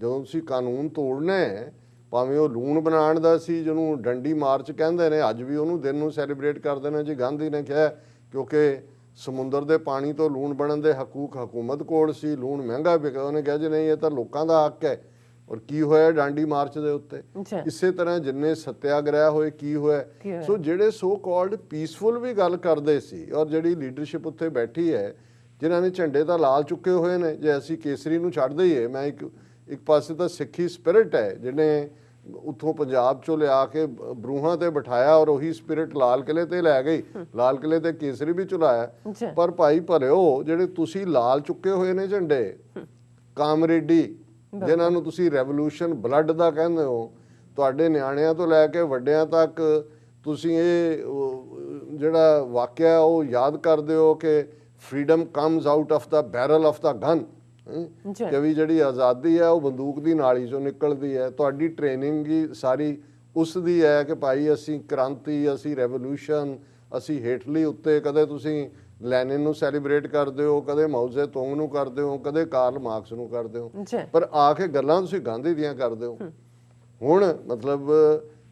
ਜਦੋਂ ਤੁਸੀਂ ਕਾਨੂੰਨ ਤੋੜਨਾ ਹੈ, ਭਾਵੇਂ ਉਹ ਲੂਣ ਬਣਾਉਣ ਦਾ ਸੀ ਜਿਹਨੂੰ ਡੰਡੀ ਮਾਰਚ ਕਹਿੰਦੇ ਨੇ, ਅੱਜ ਵੀ ਉਹਨੂੰ ਦਿਨ ਨੂੰ ਸੈਲੀਬ੍ਰੇਟ ਕਰਦੇ ਨੇ ਜੀ। ਗਾਂਧੀ ਨੇ ਕਿਹਾ ਕਿਉਂਕਿ ਸਮੁੰਦਰ ਦੇ ਪਾਣੀ ਤੋਂ ਲੂਣ ਬਣਨ ਦੇ ਹਕੂਕ ਹਕੂਮਤ ਕੋਲ ਸੀ, ਲੂਣ ਮਹਿੰਗਾ ਵਿਕਦਾ। ਉਹਨੇ ਕਿਹਾ ਜੀ ਨਹੀਂ, ਇਹ ਤਾਂ ਲੋਕਾਂ ਦਾ ਹੱਕ ਹੈ। ਔਰ ਕੀ ਹੋਇਆ ਡਾਂਡੀ ਮਾਰਚ ਦੇ ਉੱਤੇ? ਇਸੇ ਤਰ੍ਹਾਂ ਜਿੰਨੇ ਸੱਤਿਆਗ੍ਰਹਿ ਹੋਏ, ਕੀ ਹੋਇਆ? ਸੋ ਜਿਹੜੇ ਸੋ ਕਾਲਡ ਪੀਸਫੁਲ ਵੀ ਗੱਲ ਕਰਦੇ ਸੀ, ਔਰ ਜਿਹੜੀ ਲੀਡਰਸ਼ਿਪ ਉੱਥੇ ਬੈਠੀ ਹੈ, ਜਿਨ੍ਹਾਂ ਨੇ ਝੰਡੇ ਤਾਂ ਲਾਲ ਚੁੱਕੇ ਹੋਏ ਨੇ, ਜੇ ਅਸੀਂ ਕੇਸਰੀ ਨੂੰ ਛੱਡ ਦਈਏ, ਮੈਂ ਇੱਕ ਪਾਸੇ ਤਾਂ ਸਿੱਖੀ ਸਪਿਰਿਟ ਹੈ ਜਿਹਨੇ ਉੱਥੋਂ ਪੰਜਾਬ ਚੋਂ ਲਿਆ ਕੇ ਬਰੂਹਾਂ ਤੇ ਬਿਠਾਇਆ, ਔਰ ਉਹੀ ਸਪਿਰਿਟ ਲਾਲ ਕਿਲੇ ਤੇ ਲੈ ਗਈ, ਲਾਲ ਕਿਲੇ ਤੇ ਕੇਸਰੀ ਵੀ ਚੁਲਾਇਆ। ਪਰ ਭਾਈ ਭਲਿਓ, ਜਿਹੜੇ ਤੁਸੀਂ ਲਾਲ ਚੁੱਕੇ ਹੋਏ ਨੇ ਝੰਡੇ, ਕਾਮਰੇਡੀ, ਜਿਨ੍ਹਾਂ ਨੂੰ ਤੁਸੀਂ ਰੈਵੋਲੂਸ਼ਨ ਬਲੱਡ ਦਾ ਕਹਿੰਦੇ ਹੋ, ਤੁਹਾਡੇ ਨਿਆਣਿਆਂ ਤੋਂ ਲੈ ਕੇ ਵੱਡਿਆਂ ਤੱਕ ਤੁਸੀਂ ਇਹ ਜਿਹੜਾ ਵਾਕਿਆ ਉਹ ਯਾਦ ਕਰਦੇ ਹੋ ਕਿ freedom comes out of the barrel of the gun, ਕਿ ਵੀ ਜਿਹੜੀ ਆਜ਼ਾਦੀ ਹੈ ਉਹ ਬੰਦੂਕ ਦੀ ਨਾਲੀ ਚੋਂ ਨਿਕਲਦੀ ਹੈ। ਤੁਹਾਡੀ ਟ੍ਰੇਨਿੰਗ ਹੀ ਸਾਰੀ ਉਸ ਦੀ ਹੈ ਕਿ ਭਾਈ ਅਸੀਂ ਕ੍ਰਾਂਤੀ, ਅਸੀਂ ਰੈਵੋਲੂਸ਼ਨ, ਅਸੀਂ ਹੇਠਲੀ ਉੱਤੇ। ਕਦੇ ਤੁਸੀਂ ਲੈਨਿਨ ਨੂੰ ਸੈਲੀਬ੍ਰੇਟ ਕਰਦੇ ਹੋ, ਕਦੇ ਮਾਓ ਜ਼ੇ ਤੁੰਗ ਨੂੰ ਕਰਦੇ ਹੋ, ਕਦੇ ਕਾਰਲ ਮਾਰਕਸ ਨੂੰ ਕਰਦੇ ਹੋ, ਪਰ ਆ ਕੇ ਗੱਲਾਂ ਤੁਸੀਂ ਗਾਂਧੀ ਦੀਆਂ ਕਰਦੇ ਹੋ। ਹੁਣ ਮਤਲਬ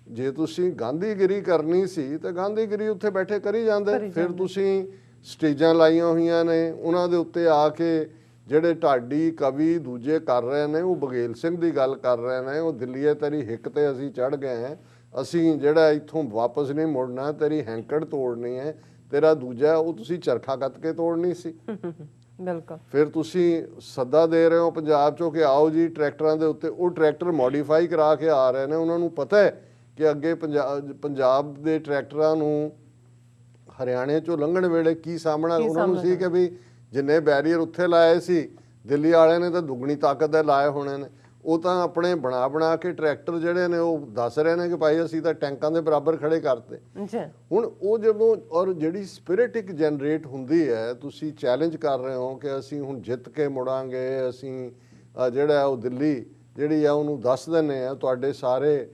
ਜੇ ਤੁਸੀਂ ਗਾਂਧੀਗਿਰੀ ਕਰਨੀ ਸੀ ਤਾਂ ਗਾਂਧੀਗਿਰੀ ਉੱਥੇ ਬੈਠੇ ਕਰੀ ਜਾਂਦੇ। ਫਿਰ ਤੁਸੀਂ ਸਟੇਜਾਂ ਲਾਈਆਂ ਹੋਈਆਂ ਨੇ, ਉਹਨਾਂ ਦੇ ਉੱਤੇ ਆ ਕੇ ਜਿਹੜੇ ਢਾਡੀ ਕਵੀ ਦੂਜੇ ਕਰ ਰਹੇ ਨੇ, ਉਹ ਬਘੇਲ ਸਿੰਘ ਦੀ ਗੱਲ ਕਰ ਰਹੇ ਨੇ, ਉਹ ਦਿੱਲੀਏ ਤੇਰੀ ਹਿੱਕ ਤੇ ਅਸੀਂ ਚੜ੍ਹ ਗਏ ਹਾਂ, ਅਸੀਂ ਜਿਹੜਾ ਇੱਥੋਂ ਵਾਪਸ ਨਹੀਂ ਮੁੜਨਾ, ਤੇਰੀ ਹੈਂਕੜ ਤੋੜਨੀ ਹੈ, ਤੇਰਾ ਦੂਜਾ ਉਹ ਤੁਸੀਂ ਚਰਖਾ ਕੱਤ ਕੇ ਤੋੜਨੀ ਸੀ।
ਬਿਲਕੁਲ। ਫਿਰ
ਤੁਸੀਂ ਸੱਦਾ ਦੇ ਰਹੇ ਹੋ ਪੰਜਾਬ ਚੋਂ ਕਿ ਆਓ ਜੀ ਟਰੈਕਟਰਾਂ ਦੇ ਉੱਤੇ, ਉਹ ਟਰੈਕਟਰ ਮੋਡੀਫਾਈ ਕਰਾ ਕੇ ਆ ਰਹੇ ਨੇ। ਉਹਨਾਂ ਨੂੰ ਪਤਾ ਹੈ ਕਿ ਅੱਗੇ ਪੰਜਾਬ ਦੇ ਟਰੈਕਟਰਾਂ ਨੂੰ ਹਰਿਆਣੇ ਚੋਂ ਲੰਘਣ ਵੇਲੇ ਕੀ ਸਾਹਮਣਾ ਉਹਨਾਂ ਨੂੰ ਸੀ, ਕਿ ਵੀ ਜਿੰਨੇ ਬੈਰੀਅਰ ਉੱਥੇ ਲਾਏ ਸੀ ਦਿੱਲੀ ਵਾਲਿਆਂ ਨੇ ਤਾਂ ਦੁੱਗਣੀ ਤਾਕਤ ਦੇ ਲਾਏ ਹੋਣੇ ਨੇ। ਉਹ ਤਾਂ ਆਪਣੇ ਬਣਾ ਕੇ ਟਰੈਕਟਰ ਜਿਹੜੇ ਨੇ ਉਹ ਦੱਸ ਰਹੇ ਨੇ ਕਿ ਭਾਈ ਅਸੀਂ ਤਾਂ ਟੈਂਕਾਂ ਦੇ ਬਰਾਬਰ ਖੜੇ ਕਰਤੇ। ਹੁਣ ਉਹ ਜਦੋਂ ਔਰ ਜਿਹੜੀ ਸਪਿਰਿਟ ਇੱਕ ਜਨਰੇਟ ਹੁੰਦੀ ਹੈ, ਤੁਸੀਂ ਚੈਲੰਜ ਕਰ ਰਹੇ ਹੋ ਕਿ ਅਸੀਂ ਹੁਣ ਜਿੱਤ ਕੇ ਮੁੜਾਂਗੇ, ਅਸੀਂ ਜਿਹੜਾ ਉਹ ਦਿੱਲੀ ਜਿਹੜੀ ਆ ਉਹਨੂੰ ਦੱਸ ਦਿੰਦੇ ਆ, ਤੁਹਾਡੇ ਸਾਰੇ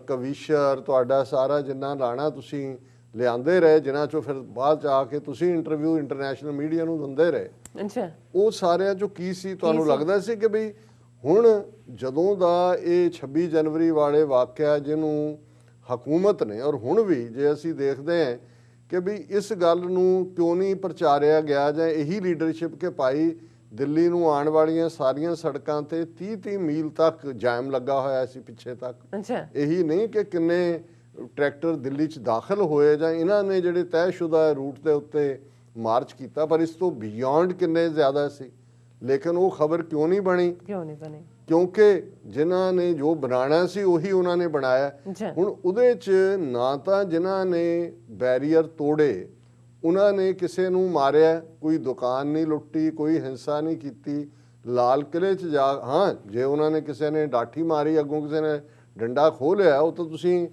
ਕਵੀਸ਼ਰ, ਤੁਹਾਡਾ ਸਾਰਾ ਜਿੰਨਾ ਲਾਣਾ ਤੁਸੀਂ ਲਿਆਂਦੇ ਰਹੇ, ਜਿਨ੍ਹਾਂ ਚੋਂ ਫਿਰ ਬਾਅਦ ਚ ਆ ਕੇ ਤੁਸੀਂ ਇੰਟਰਵਿਊ ਇੰਟਰਨੈਸ਼ਨਲ ਮੀਡੀਆ ਨੂੰ ਦਿੰਦੇ ਰਹੇ, ਉਹ ਸਾਰਿਆਂ ਚੋਂ ਕੀ ਸੀ? ਤੁਹਾਨੂੰ ਲੱਗਦਾ ਸੀ ਕਿ ਬਈ ਹੁਣ ਜਦੋਂ ਦਾ ਇਹ 26 ਜਨਵਰੀ ਵਾਲੇ ਵਾਕਿਆ ਜਿਹਨੂੰ ਹਕੂਮਤ ਨੇ, ਔਰ ਹੁਣ ਵੀ ਜੇ ਅਸੀਂ ਦੇਖਦੇ ਹਾਂ ਕਿ ਵੀ ਇਸ ਗੱਲ ਨੂੰ ਕਿਉਂ ਨਹੀਂ ਪ੍ਰਚਾਰਿਆ ਗਿਆ, ਜਾਂ ਇਹੀ ਲੀਡਰਸ਼ਿਪ ਕਿ ਭਾਈ ਦਿੱਲੀ ਨੂੰ ਆਉਣ ਵਾਲੀਆਂ ਸਾਰੀਆਂ ਸੜਕਾਂ ਤੇ 30-30 ਮੀਲ ਤੱਕ ਜਾਮ ਲੱਗਾ ਹੋਇਆ ਸੀ ਪਿੱਛੇ ਤੱਕ। ਇਹੀ ਨਹੀਂ ਕਿ ਕਿੰਨੇ ਟਰੈਕਟਰ ਦਿੱਲੀ 'ਚ ਦਾਖਲ ਹੋਏ ਜਾਂ ਇਹਨਾਂ ਨੇ ਜਿਹੜੇ ਤੈਅਸ਼ੁਦਾ ਰੂਟ ਦੇ ਉੱਤੇ ਮਾਰਚ ਕੀਤਾ, ਪਰ ਇਸ ਤੋਂ ਬਿਯੋਂਡ ਕਿੰਨੇ ਜ਼ਿਆਦਾ ਸੀ। ਲੇਕਿਨ ਉਹ ਖਬਰ ਕਿਉਂ ਨਹੀਂ ਬਣੀ? ਕਿਉਂਕਿ ਜਿਨ੍ਹਾਂ ਨੇ ਜੋ ਬਣਾਉਣਾ ਸੀ ਉਹੀ ਉਹਨਾਂ ਨੇ ਬਣਾਇਆ। ਹੁਣ ਉਹਦੇ 'ਚ ਨਾ ਤਾਂ ਜਿਨ੍ਹਾਂ ਨੇ ਬੈਰੀਅਰ ਤੋੜੇ ਉਹਨਾਂ ਨੇ ਕਿਸੇ ਨੂੰ ਮਾਰਿਆ, ਕੋਈ ਦੁਕਾਨ ਨਹੀਂ ਲੁੱਟੀ, ਕੋਈ ਹਿੰਸਾ ਨਹੀਂ ਕੀਤੀ। ਲਾਲ ਕਿਲੇ 'ਚ ਜਾ ਹਾਂ ਜੇ ਉਹਨਾਂ ਨੇ ਕਿਸੇ ਨੇ ਡਾਠੀ ਮਾਰੀ, ਅੱਗੋਂ ਕਿਸੇ ਨੇ ਡੰਡਾ ਖੋਹ ਲਿਆ, ਉਹ ਤਾਂ ਤੁਸੀਂ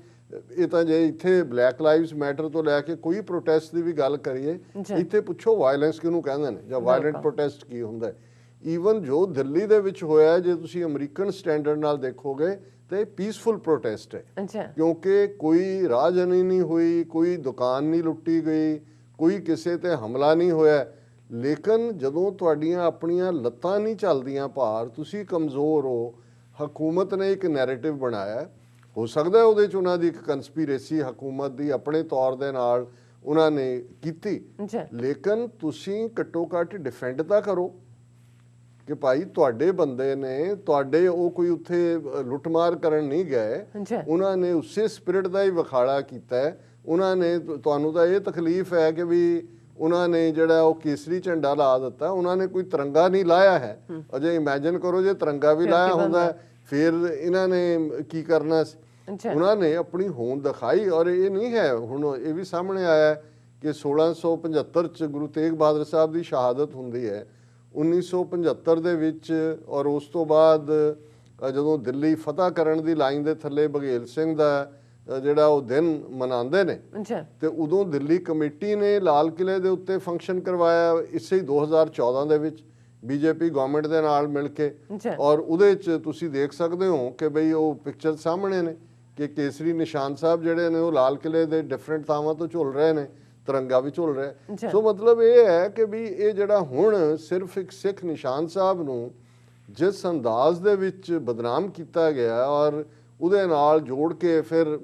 ਇਹ ਤਾਂ ਜੇ ਇੱਥੇ ਬਲੈਕ ਲਾਈਵਸ ਮੈਟਰ ਤੋਂ ਲੈ ਕੇ ਕੋਈ ਪ੍ਰੋਟੈਸਟ ਦੀ ਵੀ ਗੱਲ ਕਰੀਏ, ਇੱਥੇ ਪੁੱਛੋ ਵਾਇਲੈਂਸ ਕਿਹਨੂੰ ਕਹਿੰਦੇ ਨੇ ਜਾਂ ਵਾਇਲੈਂਟ ਪ੍ਰੋਟੈਸਟ ਕੀ ਹੁੰਦਾ ਹੈ। ਈਵਨ ਜੋ ਦਿੱਲੀ ਦੇ ਵਿੱਚ ਹੋਇਆ, ਜੇ ਤੁਸੀਂ ਅਮਰੀਕਨ ਸਟੈਂਡਰਡ ਨਾਲ ਦੇਖੋਗੇ ਤੇ ਪੀਸਫੁਲ ਪ੍ਰੋਟੈਸਟ ਹੈ,
ਅੱਛਾ
ਕਿਉਂਕਿ ਕੋਈ ਰਾਜਨੀ ਨਹੀਂ ਹੋਈ, ਕੋਈ ਦੁਕਾਨ ਨਹੀਂ ਲੁੱਟੀ ਗਈ, ਕੋਈ ਕਿਸੇ ਤੇ ਹਮਲਾ ਨਹੀਂ ਹੋਇਆ। ਲੇਕਿਨ ਜਦੋਂ ਤੁਹਾਡੀਆਂ ਆਪਣੀਆਂ ਲੱਤਾਂ ਨਹੀਂ ਚੱਲਦੀਆਂ ਭਾਰ, ਤੁਸੀਂ ਕਮਜ਼ੋਰ ਹੋ, ਹਕੂਮਤ ਨੇ ਇੱਕ ਨੈਰੇਟਿਵ ਬਣਾਇਆ, ਹੋ ਸਕਦਾ ਉਹਦੇ 'ਚ ਉਹਨਾਂ ਦੀ ਇੱਕ ਕੰਸਪੀਰੇਸੀ ਹਕੂਮਤ ਦੀ ਆਪਣੇ ਤੌਰ ਦੇ ਨਾਲ ਉਹਨਾਂ ਨੇ ਕੀਤੀ, ਲੇਕਿਨ ਤੁਸੀਂ ਘੱਟੋ ਘੱਟ ਡਿਫੈਂਡ ਤਾਂ ਕਰੋ ਕਿ ਭਾਈ ਤੁਹਾਡੇ ਬੰਦੇ ਨੇ, ਤੁਹਾਡੇ ਉਹ ਕੋਈ ਉੱਥੇ ਲੁੱਟਮਾਰ ਕਰਨ ਨਹੀਂ ਗਏ, ਉਹਨਾਂ ਨੇ ਉਸੇ ਸਪਿਰਿਟ ਦਾ ਹੀ ਵਿਖਾੜਾ ਕੀਤਾ ਹੈ। ਉਹਨਾਂ ਨੇ ਤੁਹਾਨੂੰ ਤਾਂ ਇਹ ਤਕਲੀਫ ਹੈ ਕਿ ਵੀ ਉਹਨਾਂ ਨੇ ਜਿਹੜਾ ਉਹ ਕੇਸਰੀ ਝੰਡਾ ਲਾ ਦਿੱਤਾ, ਉਹਨਾਂ ਨੇ ਕੋਈ ਤਿਰੰਗਾ ਨਹੀਂ ਲਾਇਆ ਹੈ। ਅਜੇ ਇਮੇਜਿਨ ਕਰੋ ਜੇ ਤਿਰੰਗਾ ਵੀ ਲਾਇਆ ਹੁੰਦਾ ਫਿਰ ਇਹਨਾਂ ਨੇ ਕੀ ਕਰਨਾ ਸੀ। ਉਹਨਾਂ ਨੇ ਆਪਣੀ ਹੋਂਦ ਦਿਖਾਈ, ਔਰ ਇਹ ਨਹੀਂ ਹੈ, ਹੁਣ ਇਹ ਵੀ ਸਾਹਮਣੇ ਆਇਆ ਕਿ 1675 ਚ ਗੁਰੂ ਤੇਗ ਬਹਾਦਰ ਸਾਹਿਬ ਦੀ ਸ਼ਹਾਦਤ ਹੁੰਦੀ ਹੈ 1975 ਦੇ ਵਿੱਚ, ਔਰ ਉਸ ਤੋਂ ਬਾਅਦ ਜਦੋਂ ਦਿੱਲੀ ਫਤਿਹ ਕਰਨ ਦੀ ਲਾਈਨ ਦੇ ਥੱਲੇ ਬਘੇਲ ਸਿੰਘ ਦਾ ਜਿਹੜਾ ਉਹ ਦਿਨ ਮਨਾਉਂਦੇ ਨੇ, ਤੇ ਉਦੋਂ ਦਿੱਲੀ ਕਮੇਟੀ ਨੇ ਲਾਲ ਕਿਲੇ ਦੇ ਉੱਤੇ ਫੰਕਸ਼ਨ ਕਰਵਾਇਆ ਇਸੇ 2014 ਦੇ ਵਿੱਚ ਬੀਜੇਪੀ ਗਵਰਨਮੈਂਟ ਦੇ ਨਾਲ ਮਿਲ ਕੇ, ਔਰ ਉਹਦੇ 'ਚ ਤੁਸੀਂ ਦੇਖ ਸਕਦੇ ਹੋ ਕਿ ਬਈ ਉਹ ਪਿਕਚਰ ਸਾਹਮਣੇ ਨੇ ਕਿ ਕੇਸਰੀ ਨਿਸ਼ਾਨ ਸਾਹਿਬ ਜਿਹੜੇ ਨੇ ਉਹ ਲਾਲ ਕਿਲੇ ਦੇ ਡਿਫਰੈਂਟ ਥਾਵਾਂ ਤੋਂ ਝੁੱਲ ਰਹੇ ਨੇ, ਤਿਰੰਗਾ ਵੀ ਝੁੱਲ ਰਿਹਾ। ਸੋ ਮਤਲਬ ਇਹ ਹੈ ਕਿ ਵੀ ਇਹ ਜਿਹੜਾ ਹੁਣ ਸਿਰਫ ਇੱਕ ਸਿੱਖ ਨਿਸ਼ਾਨ ਸਾਹਿਬ ਨੂੰ ਜਿਸ ਅੰਦਾਜ਼ ਦੇ ਵਿੱਚ ਬਦਨਾਮ ਕੀਤਾ ਗਿਆ, ਔਰ ਉਹਦੇ ਨਾਲ ਜੋੜ ਕੇ ਫਿਰ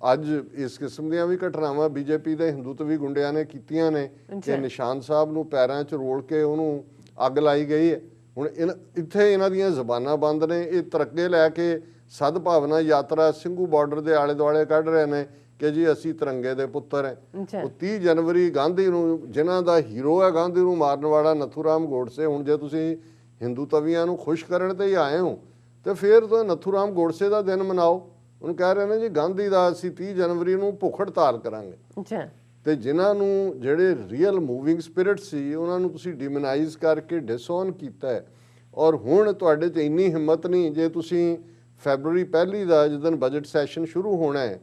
ਅੱਜ ਇਸ ਕਿਸਮ ਦੀਆਂ ਵੀ ਘਟਨਾਵਾਂ ਬੀਜੇਪੀ ਦੇ ਹਿੰਦੂਤਵੀ ਗੁੰਡਿਆਂ ਨੇ ਕੀਤੀਆਂ ਨੇ ਕਿ ਨਿਸ਼ਾਨ ਸਾਹਿਬ ਨੂੰ ਪੈਰਾਂ 'ਚ ਰੋਲ ਕੇ ਉਹਨੂੰ ਅੱਗ ਲਾਈ ਗਈ ਹੈ। ਹੁਣ ਇੱਥੇ ਇਹਨਾਂ ਦੀਆਂ ਜ਼ਬਾਨਾਂ ਬੰਦ ਨੇ, ਇਹ ਤਰੱਗੇ ਲੈ ਕੇ ਸਦਭਾਵਨਾ ਯਾਤਰਾ ਸਿੰਘੂ ਬਾਰਡਰ ਦੇ ਆਲੇ ਦੁਆਲੇ ਕੱਢ ਰਹੇ ਨੇ ਕਿ ਜੀ ਅਸੀਂ ਤਿਰੰਗੇ ਦੇ ਪੁੱਤਰ ਹੈ। ਉਹ 30 ਜਨਵਰੀ ਗਾਂਧੀ ਨੂੰ, ਜਿਨ੍ਹਾਂ ਦਾ ਹੀਰੋ ਹੈ ਗਾਂਧੀ ਨੂੰ ਮਾਰਨ ਵਾਲਾ ਨਥੂਰਾਮ ਗੋਡਸੇ, ਹੁਣ ਜੇ ਤੁਸੀਂ ਹਿੰਦੂ ਤਵੀਆਂ ਨੂੰ ਖੁਸ਼ ਕਰਨ ਤੇ ਹੀ ਆਏ ਹੋ ਤੇ ਫਿਰ ਤਾਂ ਨਥੂਰਾਮ ਗੋਡਸੇ ਦਾ ਦਿਨ ਮਨਾਓ। ਉਹਨੂੰ ਕਹਿ ਰਹੇ ਨੇ ਜੀ ਗਾਂਧੀ ਦਾ ਅਸੀਂ 30 ਜਨਵਰੀ ਨੂੰ ਭੁੱਖ ਹੜਤਾਲ ਕਰਾਂਗੇ। ਤੇ ਜਿਨ੍ਹਾਂ ਨੂੰ ਜਿਹੜੇ ਰੀਅਲ ਮੂਵਿੰਗ ਸਪਿਰਿਟ ਸੀ ਉਹਨਾਂ ਨੂੰ ਤੁਸੀਂ ਡਿਮੋਨਾਈਜ਼ ਕਰਕੇ ਡਿਸਓਨ ਕੀਤਾ ਹੈ। ਔਰ ਹੁਣ ਤੁਹਾਡੇ 'ਚ ਇੰਨੀ ਹਿੰਮਤ ਨਹੀਂ, ਜੇ ਤੁਸੀਂ ਫੈਬਰੂਰੀ 1 ਦਾ ਜਿਸ ਦਿਨ ਬਜਟ ਸੈਸ਼ਨ ਸ਼ੁਰੂ ਹੋਣਾ ਹੈ,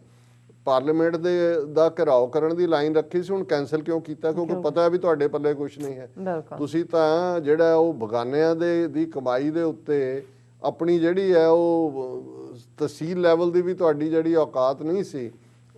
ਪਾਰਲੀਮੈਂਟ ਦਾ ਘਿਰਾਓ ਕਰਨ ਦੀ ਲਾਈਨ ਰੱਖੀ ਸੀ, ਹੁਣ ਕੈਂਸਲ ਕਿਉਂ ਕੀਤਾ? ਕਿਉਂਕਿ ਪਤਾ ਹੈ ਵੀ ਤੁਹਾਡੇ ਪੱਲੇ ਕੁਝ ਨਹੀਂ ਹੈ। ਤੁਸੀਂ ਤਾਂ ਜਿਹੜਾ ਉਹ ਬਗਾਨਿਆਂ ਦੀ ਕਮਾਈ ਦੇ ਉੱਤੇ ਆਪਣੀ ਜਿਹੜੀ ਹੈ ਉਹ ਤਹਿਸੀਲ ਲੈਵਲ ਦੀ ਵੀ ਤੁਹਾਡੀ ਜਿਹੜੀ ਔਕਾਤ ਨਹੀਂ ਸੀ,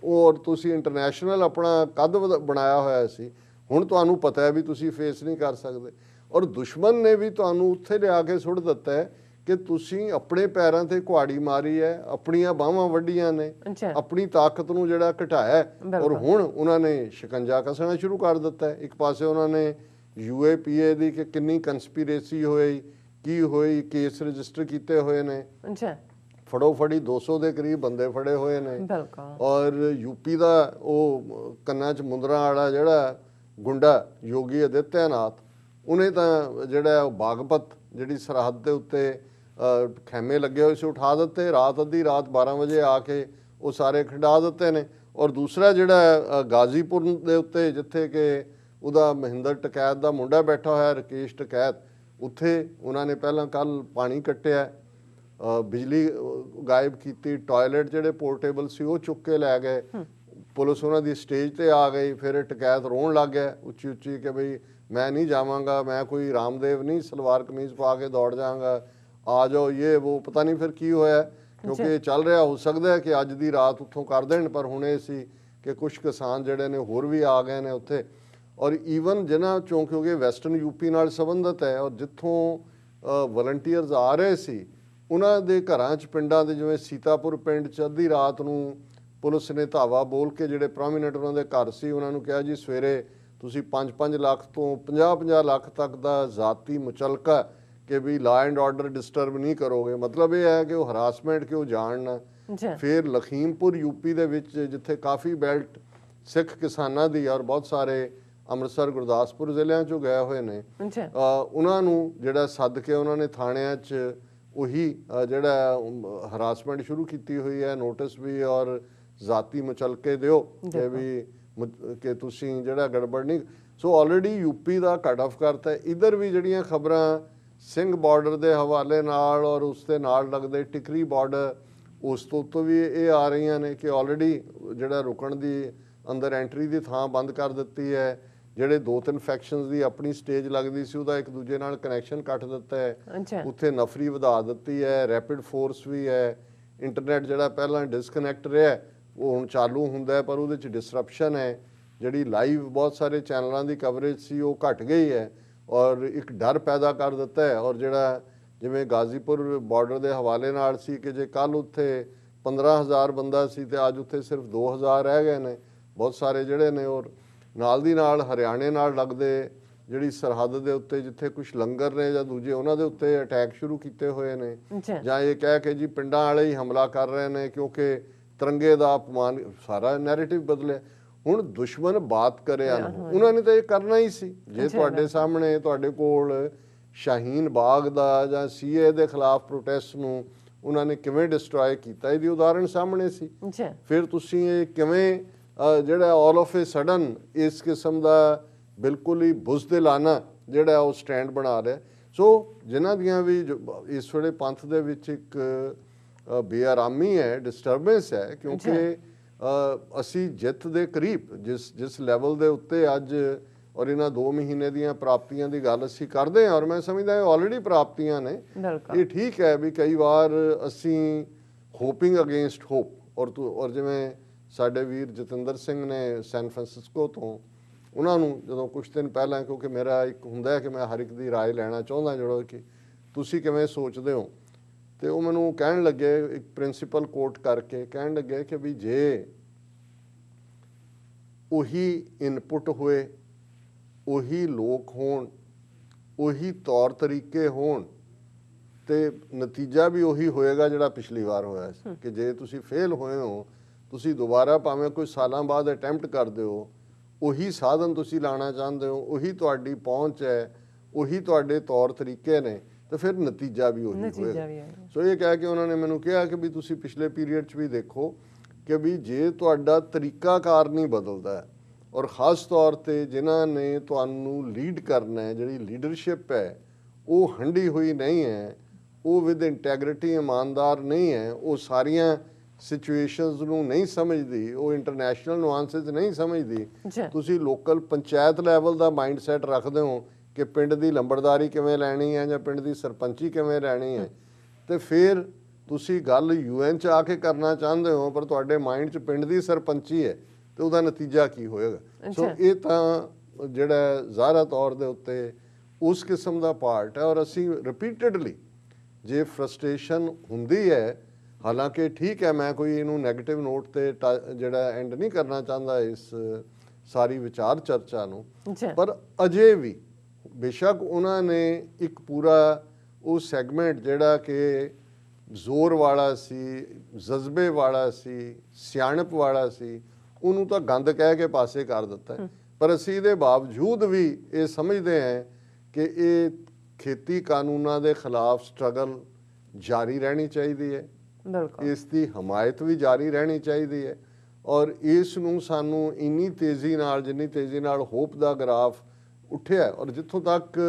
ਔਰ ਤੁਸੀਂ ਇੰਟਰਨੈਸ਼ਨਲ ਆਪਣਾ ਕੱਦ ਬਣਾਇਆ ਹੋਇਆ ਸੀ। ਹੁਣ ਤੁਹਾਨੂੰ ਪਤਾ ਹੈ ਵੀ ਤੁਸੀਂ ਫੇਸ ਨਹੀਂ ਕਰ ਸਕਦੇ, ਔਰ ਦੁਸ਼ਮਣ ਨੇ ਵੀ ਤੁਹਾਨੂੰ ਉੱਥੇ ਲਿਆ ਕੇ ਸੁੱਟ ਦਿੱਤਾ ਹੈ ਕਿ ਤੁਸੀਂ ਆਪਣੇ ਪੈਰਾਂ ਤੇ ਕੁਹਾੜੀ ਮਾਰੀ ਹੈ, ਆਪਣੀਆਂ ਬਾਹਾਂ ਵੱਢੀਆਂ ਨੇ, ਆਪਣੀ ਤਾਕਤ ਨੂੰ ਜਿਹੜਾ ਘਟਾਇਆ, ਔਰ ਹੁਣ ਉਹਨਾਂ ਨੇ ਸ਼ਿਕੰਜਾ ਕੱਸਣਾ ਸ਼ੁਰੂ ਕਰ ਦਿੱਤਾ ਹੈ। ਇੱਕ ਪਾਸੇ ਉਹਨਾਂ ਨੇ UAPA ਦੀ ਕਿ ਕਿੰਨੀ ਕੰਸਪੀਰੇਸੀ ਹੋਈ, ਕੀ ਹੋਈ, ਕੇਸ ਰਜਿਸਟਰ ਕੀਤੇ ਹੋਏ ਨੇ, ਫੜੋ ਫੜੀ 200 ਦੇ ਕਰੀਬ ਬੰਦੇ ਫੜੇ ਹੋਏ ਨੇ, ਔਰ ਯੂਪੀ ਦਾ ਉਹ ਕੰਨਾਂ 'ਚ ਮੁੰਦਰਾਂ ਵਾਲਾ ਜਿਹੜਾ ਗੁੰਡਾ ਯੋਗੀ ਆਦਿੱਤਿਆਨਾਥ, ਉਹਨੇ ਤਾਂ ਜਿਹੜਾ ਉਹ ਬਾਗਪਤ ਜਿਹੜੀ ਸਰਹੱਦ ਦੇ ਉੱਤੇ ਖੈਮੇ ਲੱਗੇ ਹੋਏ ਸੀ ਉਠਾ ਦਿੱਤੇ, ਰਾਤ ਅੱਧੀ ਰਾਤ 12 ਵਜੇ ਆ ਕੇ ਉਹ ਸਾਰੇ ਖਿੰਡਾ ਦਿੱਤੇ ਨੇ। ਔਰ ਦੂਸਰਾ ਜਿਹੜਾ ਗਾਜ਼ੀਪੁਰ ਦੇ ਉੱਤੇ ਜਿੱਥੇ ਕਿ ਉਹਦਾ ਮਹਿੰਦਰ ਟਕੈਤ ਦਾ ਮੁੰਡਾ ਬੈਠਾ ਹੋਇਆ ਰਕੇਸ਼ ਟਕੈਤ, ਉੱਥੇ ਉਹਨਾਂ ਨੇ ਪਹਿਲਾਂ ਕੱਲ ਪਾਣੀ ਕੱਟਿਆ, ਬਿਜਲੀ ਗਾਇਬ ਕੀਤੀ, ਟਾਇਲਟ ਜਿਹੜੇ ਪੋਰਟੇਬਲ ਸੀ ਉਹ ਚੁੱਕ ਕੇ ਲੈ ਗਏ, ਪੁਲਿਸ ਉਹਨਾਂ ਦੀ ਸਟੇਜ ਤੇ ਆ ਗਈ। ਫਿਰ ਟਕੈਤ ਰੋਣ ਲੱਗ ਗਿਆ ਉੱਚੀ ਉੱਚੀ ਕਿ ਬਈ ਮੈਂ ਨਹੀਂ ਜਾਵਾਂਗਾ, ਮੈਂ ਕੋਈ ਰਾਮਦੇਵ ਨਹੀਂ ਸਲਵਾਰ ਕਮੀਜ਼ ਪਾ ਕੇ ਦੌੜ ਜਾਵਾਂਗਾ, ਆ ਜਾਓ ਇਹ ਉਹ। ਪਤਾ ਨਹੀਂ ਫਿਰ ਕੀ ਹੋਇਆ, ਕਿਉਂਕਿ ਇਹ ਚੱਲ ਰਿਹਾ, ਹੋ ਸਕਦਾ ਹੈ ਕਿ ਅੱਜ ਦੀ ਰਾਤ ਉੱਥੋਂ ਕਰ ਦੇਣ, ਪਰ ਹੁਣ ਇਹ ਸੀ ਕਿ ਕੁਝ ਕਿਸਾਨ ਜਿਹੜੇ ਨੇ ਹੋਰ ਵੀ ਆ ਗਏ ਨੇ ਉੱਥੇ, ਔਰ ਈਵਨ ਜਿਨ੍ਹਾਂ ਚੋਂ ਕਿਉਂਕਿ ਵੈਸਟਰਨ ਯੂਪੀ ਨਾਲ ਸੰਬੰਧਿਤ ਹੈ, ਔਰ ਜਿੱਥੋਂ ਵਲੰਟੀਅਰਸ ਆ ਰਹੇ ਸੀ ਉਹਨਾਂ ਦੇ ਘਰਾਂ 'ਚ, ਪਿੰਡਾਂ ਦੇ ਜਿਵੇਂ ਸੀਤਾਪੁਰ ਪਿੰਡ 'ਚ ਅੱਧੀ ਰਾਤ ਨੂੰ ਪੁਲਿਸ ਨੇ ਧਾਵਾ ਬੋਲ ਕੇ ਜਿਹੜੇ ਪ੍ਰੋਮੀਨੈਂਟ ਉਹਨਾਂ ਦੇ ਘਰ ਸੀ ਉਹਨਾਂ ਨੂੰ ਕਿਹਾ ਜੀ ਸਵੇਰੇ ਤੁਸੀਂ 5-5 ਲੱਖ ਤੋਂ 50-50 ਲੱਖ ਤੱਕ ਦਾ ਜ਼ਾਤੀ ਮੁਚਲਕਾ ਕਿ ਵੀ ਲਾ ਐਂਡ ਆਰਡਰ ਡਿਸਟਰਬ ਨਹੀਂ ਕਰੋਗੇ। ਮਤਲਬ ਇਹ ਹੈ ਕਿ ਉਹ ਹਰਾਸਮੈਂਟ ਕਿ ਉਹ ਜਾਣਨਾ। ਫਿਰ ਲਖੀਮਪੁਰ ਯੂਪੀ ਦੇ ਵਿੱਚ ਜਿੱਥੇ ਕਾਫੀ ਬੈਲਟ ਸਿੱਖ ਕਿਸਾਨਾਂ ਦੀ ਔਰ ਬਹੁਤ ਸਾਰੇ ਅੰਮ੍ਰਿਤਸਰ ਗੁਰਦਾਸਪੁਰ ਜ਼ਿਲ੍ਹਿਆਂ 'ਚੋਂ ਗਏ ਹੋਏ ਨੇ, ਉਹਨਾਂ ਨੂੰ ਜਿਹੜਾ ਸੱਦ ਕੇ ਉਹਨਾਂ ਨੇ ਥਾਣਿਆਂ 'ਚ ਉਹੀ ਜਿਹੜਾ ਹਰਾਸਮੈਂਟ ਸ਼ੁਰੂ ਕੀਤੀ ਹੋਈ ਹੈ, ਨੋਟਿਸ ਵੀ ਔਰ ਜ਼ਾਤੀ ਮੁਚਲਕੇ ਦਿਓ ਕਿ ਵੀ ਕਿ ਤੁਸੀਂ ਜਿਹੜਾ ਗੜਬੜ ਨਹੀਂ। ਸੋ ਆਲਰੇਡੀ ਯੂਪੀ ਦਾ ਕੱਟ ਆਫ ਕਰਤਾ। ਇੱਧਰ ਵੀ ਜਿਹੜੀਆਂ ਖਬਰਾਂ ਸਿੰਘ ਬਾਰਡਰ ਦੇ ਹਵਾਲੇ ਨਾਲ ਔਰ ਉਸ ਦੇ ਨਾਲ ਲੱਗਦੇ ਟਿਕਰੀ ਬਾਰਡਰ, ਉਸ ਤੋਂ ਵੀ ਇਹ ਆ ਰਹੀਆਂ ਨੇ ਕਿ ਆਲਰੇਡੀ ਜਿਹੜਾ ਰੁਕਣ ਦੀ ਅੰਦਰ ਐਂਟਰੀ ਦੀ ਥਾਂ ਬੰਦ ਕਰ ਦਿੱਤੀ ਹੈ। ਜਿਹੜੇ ਦੋ ਤਿੰਨ ਫੈਕਸ਼ਨਸ ਦੀ ਆਪਣੀ ਸਟੇਜ ਲੱਗਦੀ ਸੀ ਉਹਦਾ ਇੱਕ ਦੂਜੇ ਨਾਲ ਕਨੈਕਸ਼ਨ ਕੱਟ ਦਿੱਤਾ ਹੈ,
ਅੱਛਾ
ਉੱਥੇ ਨਫਰੀ ਵਧਾ ਦਿੱਤੀ ਹੈ, ਰੈਪਿਡ ਫੋਰਸ ਵੀ ਹੈ, ਇੰਟਰਨੈਟ ਜਿਹੜਾ ਪਹਿਲਾਂ ਡਿਸਕਨੈਕਟ ਰਿਹਾ ਉਹ ਹੁਣ ਚਾਲੂ ਹੁੰਦਾ ਹੈ ਪਰ ਉਹਦੇ 'ਚ ਡਿਸਰਪਸ਼ਨ ਹੈ, ਜਿਹੜੀ ਲਾਈਵ ਬਹੁਤ ਸਾਰੇ ਚੈਨਲਾਂ ਦੀ ਕਵਰੇਜ ਸੀ ਉਹ ਘਟ ਗਈ ਹੈ ਔਰ ਇੱਕ ਡਰ ਪੈਦਾ ਕਰ ਦਿੱਤਾ ਹੈ। ਔਰ ਜਿਹੜਾ ਜਿਵੇਂ ਗਾਜ਼ੀਪੁਰ ਬਾਰਡਰ ਦੇ ਹਵਾਲੇ ਨਾਲ ਸੀ ਕਿ ਜੇ ਕੱਲ ਉੱਥੇ 15,000 ਬੰਦਾ ਸੀ ਤੇ ਅੱਜ ਉੱਥੇ ਸਿਰਫ 2,000 ਰਹਿ ਗਏ ਨੇ, ਬਹੁਤ ਸਾਰੇ ਜਿਹੜੇ ਨੇ। ਔਰ ਨਾਲ ਦੀ ਨਾਲ ਹਰਿਆਣੇ ਨਾਲ ਲੱਗਦੇ ਜਿਹੜੀ ਸਰਹੱਦ ਦੇ ਉੱਤੇ ਜਿੱਥੇ ਕੁਝ ਲੰਗਰ ਨੇ ਜਾਂ ਦੂਜੇ ਉਹਨਾਂ ਦੇ ਉੱਤੇ ਅਟੈਕ ਸ਼ੁਰੂ ਕੀਤੇ ਹੋਏ ਨੇ,
ਅੱਛਾ
ਜਾਂ ਇਹ ਕਹਿ ਕੇ ਜੀ ਪਿੰਡਾਂ ਵਾਲੇ ਹੀ ਹਮਲਾ ਕਰ ਰਹੇ ਨੇ ਕਿਉਂਕਿ ਤਿਰੰਗੇ ਦਾ ਅਪਮਾਨ, ਸਾਰਾ ਨੈਰੇਟਿਵ ਬਦਲਿਆ। ਹੁਣ ਦੁਸ਼ਮਣ ਬਾਤ ਕਰਿਆ ਨਾ, ਉਹਨਾਂ ਨੇ ਤਾਂ ਇਹ ਕਰਨਾ ਹੀ ਸੀ। ਜੇ ਤੁਹਾਡੇ ਸਾਹਮਣੇ ਤੁਹਾਡੇ ਕੋਲ ਸ਼ਾਹੀਨ ਬਾਗ ਦਾ ਜਾਂ ਸੀਏ ਦੇ ਖਿਲਾਫ ਪ੍ਰੋਟੈਸਟ ਨੂੰ ਉਹਨਾਂ ਨੇ ਕਿਵੇਂ ਡਿਸਟਰੋਏ ਕੀਤਾ ਇਹਦੀ ਉਦਾਹਰਣ ਸਾਹਮਣੇ ਸੀ।
ਅੱਛਾ
ਫਿਰ ਤੁਸੀਂ ਇਹ ਕਿਵੇਂ ਜਿਹੜਾ ਆਲ ਆਫ ਏ ਸਡਨ ਇਸ ਕਿਸਮ ਦਾ ਬਿਲਕੁਲ ਹੀ ਬੁਜ਼ਦਿਲਾਨਾ ਜਿਹੜਾ ਉਹ ਸਟੈਂਡ ਬਣਾ ਰਿਹਾ। ਸੋ ਜਿਨ੍ਹਾਂ ਦੀਆਂ ਵੀ ਇਸ ਵੇਲੇ ਪੰਥ ਦੇ ਵਿੱਚ ਇੱਕ ਬੇਆਰਾਮੀ ਹੈ, ਡਿਸਟਰਬੈਂਸ ਹੈ, ਕਿਉਂਕਿ ਅਸੀਂ ਜਿੱਤ ਦੇ ਕਰੀਬ ਜਿਸ ਲੈਵਲ ਦੇ ਉੱਤੇ ਅੱਜ ਔਰ ਇਹਨਾਂ 2 ਮਹੀਨੇ ਦੀਆਂ ਪ੍ਰਾਪਤੀਆਂ ਦੀ ਗੱਲ ਅਸੀਂ ਕਰਦੇ ਹਾਂ ਔਰ ਮੈਂ ਸਮਝਦਾ ਇਹ ਆਲਰੇਡੀ ਪ੍ਰਾਪਤੀਆਂ ਨੇ। ਇਹ ਠੀਕ ਹੈ ਵੀ ਕਈ ਵਾਰ ਅਸੀਂ ਹੋਪਿੰਗ ਅਗੇਂਸਟ ਹੋਪ ਔਰ ਜਿਵੇਂ ਸਾਡੇ ਵੀਰ ਜਤਿੰਦਰ ਸਿੰਘ ਨੇ ਸੈਨ ਫਰਾਂਸਿਸਕੋ ਤੋਂ, ਉਹਨਾਂ ਨੂੰ ਜਦੋਂ ਕੁਝ ਦਿਨ ਪਹਿਲਾਂ, ਕਿਉਂਕਿ ਮੇਰਾ ਇੱਕ ਹੁੰਦਾ ਹੈ ਕਿ ਮੈਂ ਹਰ ਇੱਕ ਦੀ ਰਾਏ ਲੈਣਾ ਚਾਹੁੰਦਾ ਜਿਹੜਾ ਕਿ ਤੁਸੀਂ ਕਿਵੇਂ ਸੋਚਦੇ ਹੋ, ਤੇ ਉਹ ਮੈਨੂੰ ਕਹਿਣ ਲੱਗੇ ਇੱਕ ਪ੍ਰਿੰਸੀਪਲ ਕੋਟ ਕਰਕੇ ਕਹਿਣ ਲੱਗੇ ਕਿ ਵੀ ਜੇ ਉਹੀ ਇਨਪੁਟ ਹੋਏ, ਉਹੀ ਲੋਕ ਹੋਣ, ਉਹੀ ਤੌਰ ਤਰੀਕੇ ਹੋਣ ਤੇ ਨਤੀਜਾ ਵੀ ਉਹੀ ਹੋਏਗਾ ਜਿਹੜਾ ਪਿਛਲੀ ਵਾਰ ਹੋਇਆ ਸੀ। ਕਿ ਜੇ ਤੁਸੀਂ ਫੇਲ ਹੋਏ ਹੋ, ਤੁਸੀਂ ਦੁਬਾਰਾ ਭਾਵੇਂ ਕੋਈ ਸਾਲਾਂ ਬਾਅਦ ਅਟੈਂਪਟ ਕਰਦੇ ਹੋ, ਉਹੀ ਸਾਧਨ ਤੁਸੀਂ ਲਾਣਾ ਚਾਹੁੰਦੇ ਹੋ, ਉਹੀ ਤੁਹਾਡੀ ਪਹੁੰਚ ਹੈ, ਉਹੀ ਤੁਹਾਡੇ ਤੌਰ ਤਰੀਕੇ ਨੇ, ਤੇ ਫਿਰ ਨਤੀਜਾ ਵੀ ਉਹੀ ਹੋਏਗਾ। ਸੋ ਇਹ ਕਹਿ ਕੇ ਉਹਨਾਂ ਨੇ ਮੈਨੂੰ ਕਿਹਾ ਕਿ ਵੀ ਤੁਸੀਂ ਪਿਛਲੇ ਪੀਰੀਅਡ 'ਚ ਵੀ ਦੇਖੋ ਕਿ ਵੀ ਜੇ ਤੁਹਾਡਾ ਤਰੀਕਾਕਾਰ ਨਹੀਂ ਬਦਲਦਾ ਔਰ ਖ਼ਾਸ ਤੌਰ ਤੇ ਜਿਨ੍ਹਾਂ ਨੇ ਤੁਹਾਨੂੰ ਲੀਡ ਕਰਨਾ ਹੈ, ਜਿਹੜੀ ਲੀਡਰਸ਼ਿਪ ਹੈ ਉਹ ਹੰਡੀ ਹੋਈ ਨਹੀਂ ਹੈ, ਉਹ ਵਿਦ ਇੰਟੈਗਰਿਟੀ ਇਮਾਨਦਾਰ ਨਹੀਂ ਹੈ, ਉਹ ਸਾਰੀਆਂ ਸਿਚੁਏਸ਼ਨਸ ਨੂੰ ਨਹੀਂ ਸਮਝਦੀ, ਉਹ ਇੰਟਰਨੈਸ਼ਨਲ ਨੁਆਂਸਸ ਨਹੀਂ ਸਮਝਦੀ, ਤੁਸੀਂ ਲੋਕਲ ਪੰਚਾਇਤ ਲੈਵਲ ਦਾ ਮਾਈਂਡਸੈਟ ਰੱਖਦੇ ਹੋ ਕਿ ਪਿੰਡ ਦੀ ਲੰਬੜਦਾਰੀ ਕਿਵੇਂ ਲੈਣੀ ਹੈ ਜਾਂ ਪਿੰਡ ਦੀ ਸਰਪੰਚੀ ਕਿਵੇਂ ਲੈਣੀ ਹੈ, ਤੇ ਫਿਰ ਤੁਸੀਂ ਗੱਲ UN 'ਚ ਆ ਕੇ ਕਰਨਾ ਚਾਹੁੰਦੇ ਹੋ ਪਰ ਤੁਹਾਡੇ ਮਾਈਂਡ 'ਚ ਪਿੰਡ ਦੀ ਸਰਪੰਚੀ ਹੈ, ਤੇ ਉਹਦਾ ਨਤੀਜਾ ਕੀ ਹੋਏਗਾ। ਸੋ ਇਹ ਤਾਂ ਜਿਹੜਾ ਜ਼ਾਹਰਾ ਤੌਰ ਦੇ ਉੱਤੇ ਉਸ ਕਿਸਮ ਦਾ ਪਾਰਟ ਹੈ। ਔਰ ਅਸੀਂ ਰਿਪੀਟਡਲੀ ਜੇ ਫਰਸਟ੍ਰੇਸ਼ਨ ਹੁੰਦੀ ਹੈ, ਹਾਲਾਂਕਿ ਠੀਕ ਹੈ ਮੈਂ ਕੋਈ ਇਹਨੂੰ ਨੈਗੇਟਿਵ ਨੋਟ ਤੇ ਜਿਹੜਾ ਐਂਡ ਨਹੀਂ ਕਰਨਾ ਚਾਹੁੰਦਾ ਇਸ ਸਾਰੀ ਵਿਚਾਰ ਚਰਚਾ ਨੂੰ, ਪਰ ਅਜੇ ਵੀ ਬੇਸ਼ੱਕ ਉਹਨਾਂ ਨੇ ਇੱਕ ਪੂਰਾ ਉਹ ਸੈਗਮੈਂਟ ਜਿਹੜਾ ਕਿ ਜ਼ੋਰ ਵਾਲਾ ਸੀ, ਜਜ਼ਬੇ ਵਾਲਾ ਸੀ, ਸਿਆਣਪ ਵਾਲਾ ਸੀ, ਉਹਨੂੰ ਤਾਂ ਗੰਦ ਕਹਿ ਕੇ ਪਾਸੇ ਕਰ ਦਿੱਤਾ। ਪਰ ਅਸੀਂ ਇਹਦੇ ਬਾਵਜੂਦ ਵੀ ਇਹ ਸਮਝਦੇ ਹਾਂ ਕਿ ਇਹ ਖੇਤੀ ਕਾਨੂੰਨਾਂ ਦੇ ਖਿਲਾਫ ਸਟਰਗਲ ਜਾਰੀ ਰਹਿਣੀ ਚਾਹੀਦੀ ਹੈ, ਇਸ ਦੀ ਹਮਾਇਤ ਵੀ ਜਾਰੀ ਰਹਿਣੀ ਚਾਹੀਦੀ ਹੈ ਔਰ ਇਸ ਨੂੰ ਸਾਨੂੰ ਇੰਨੀ ਤੇਜ਼ੀ ਨਾਲ, ਜਿੰਨੀ ਤੇਜ਼ੀ ਨਾਲ ਹੋਪ ਦਾ ਗ੍ਰਾਫ ਉੱਠਿਆ ਔਰ ਜਿੱਥੋਂ ਤੱਕ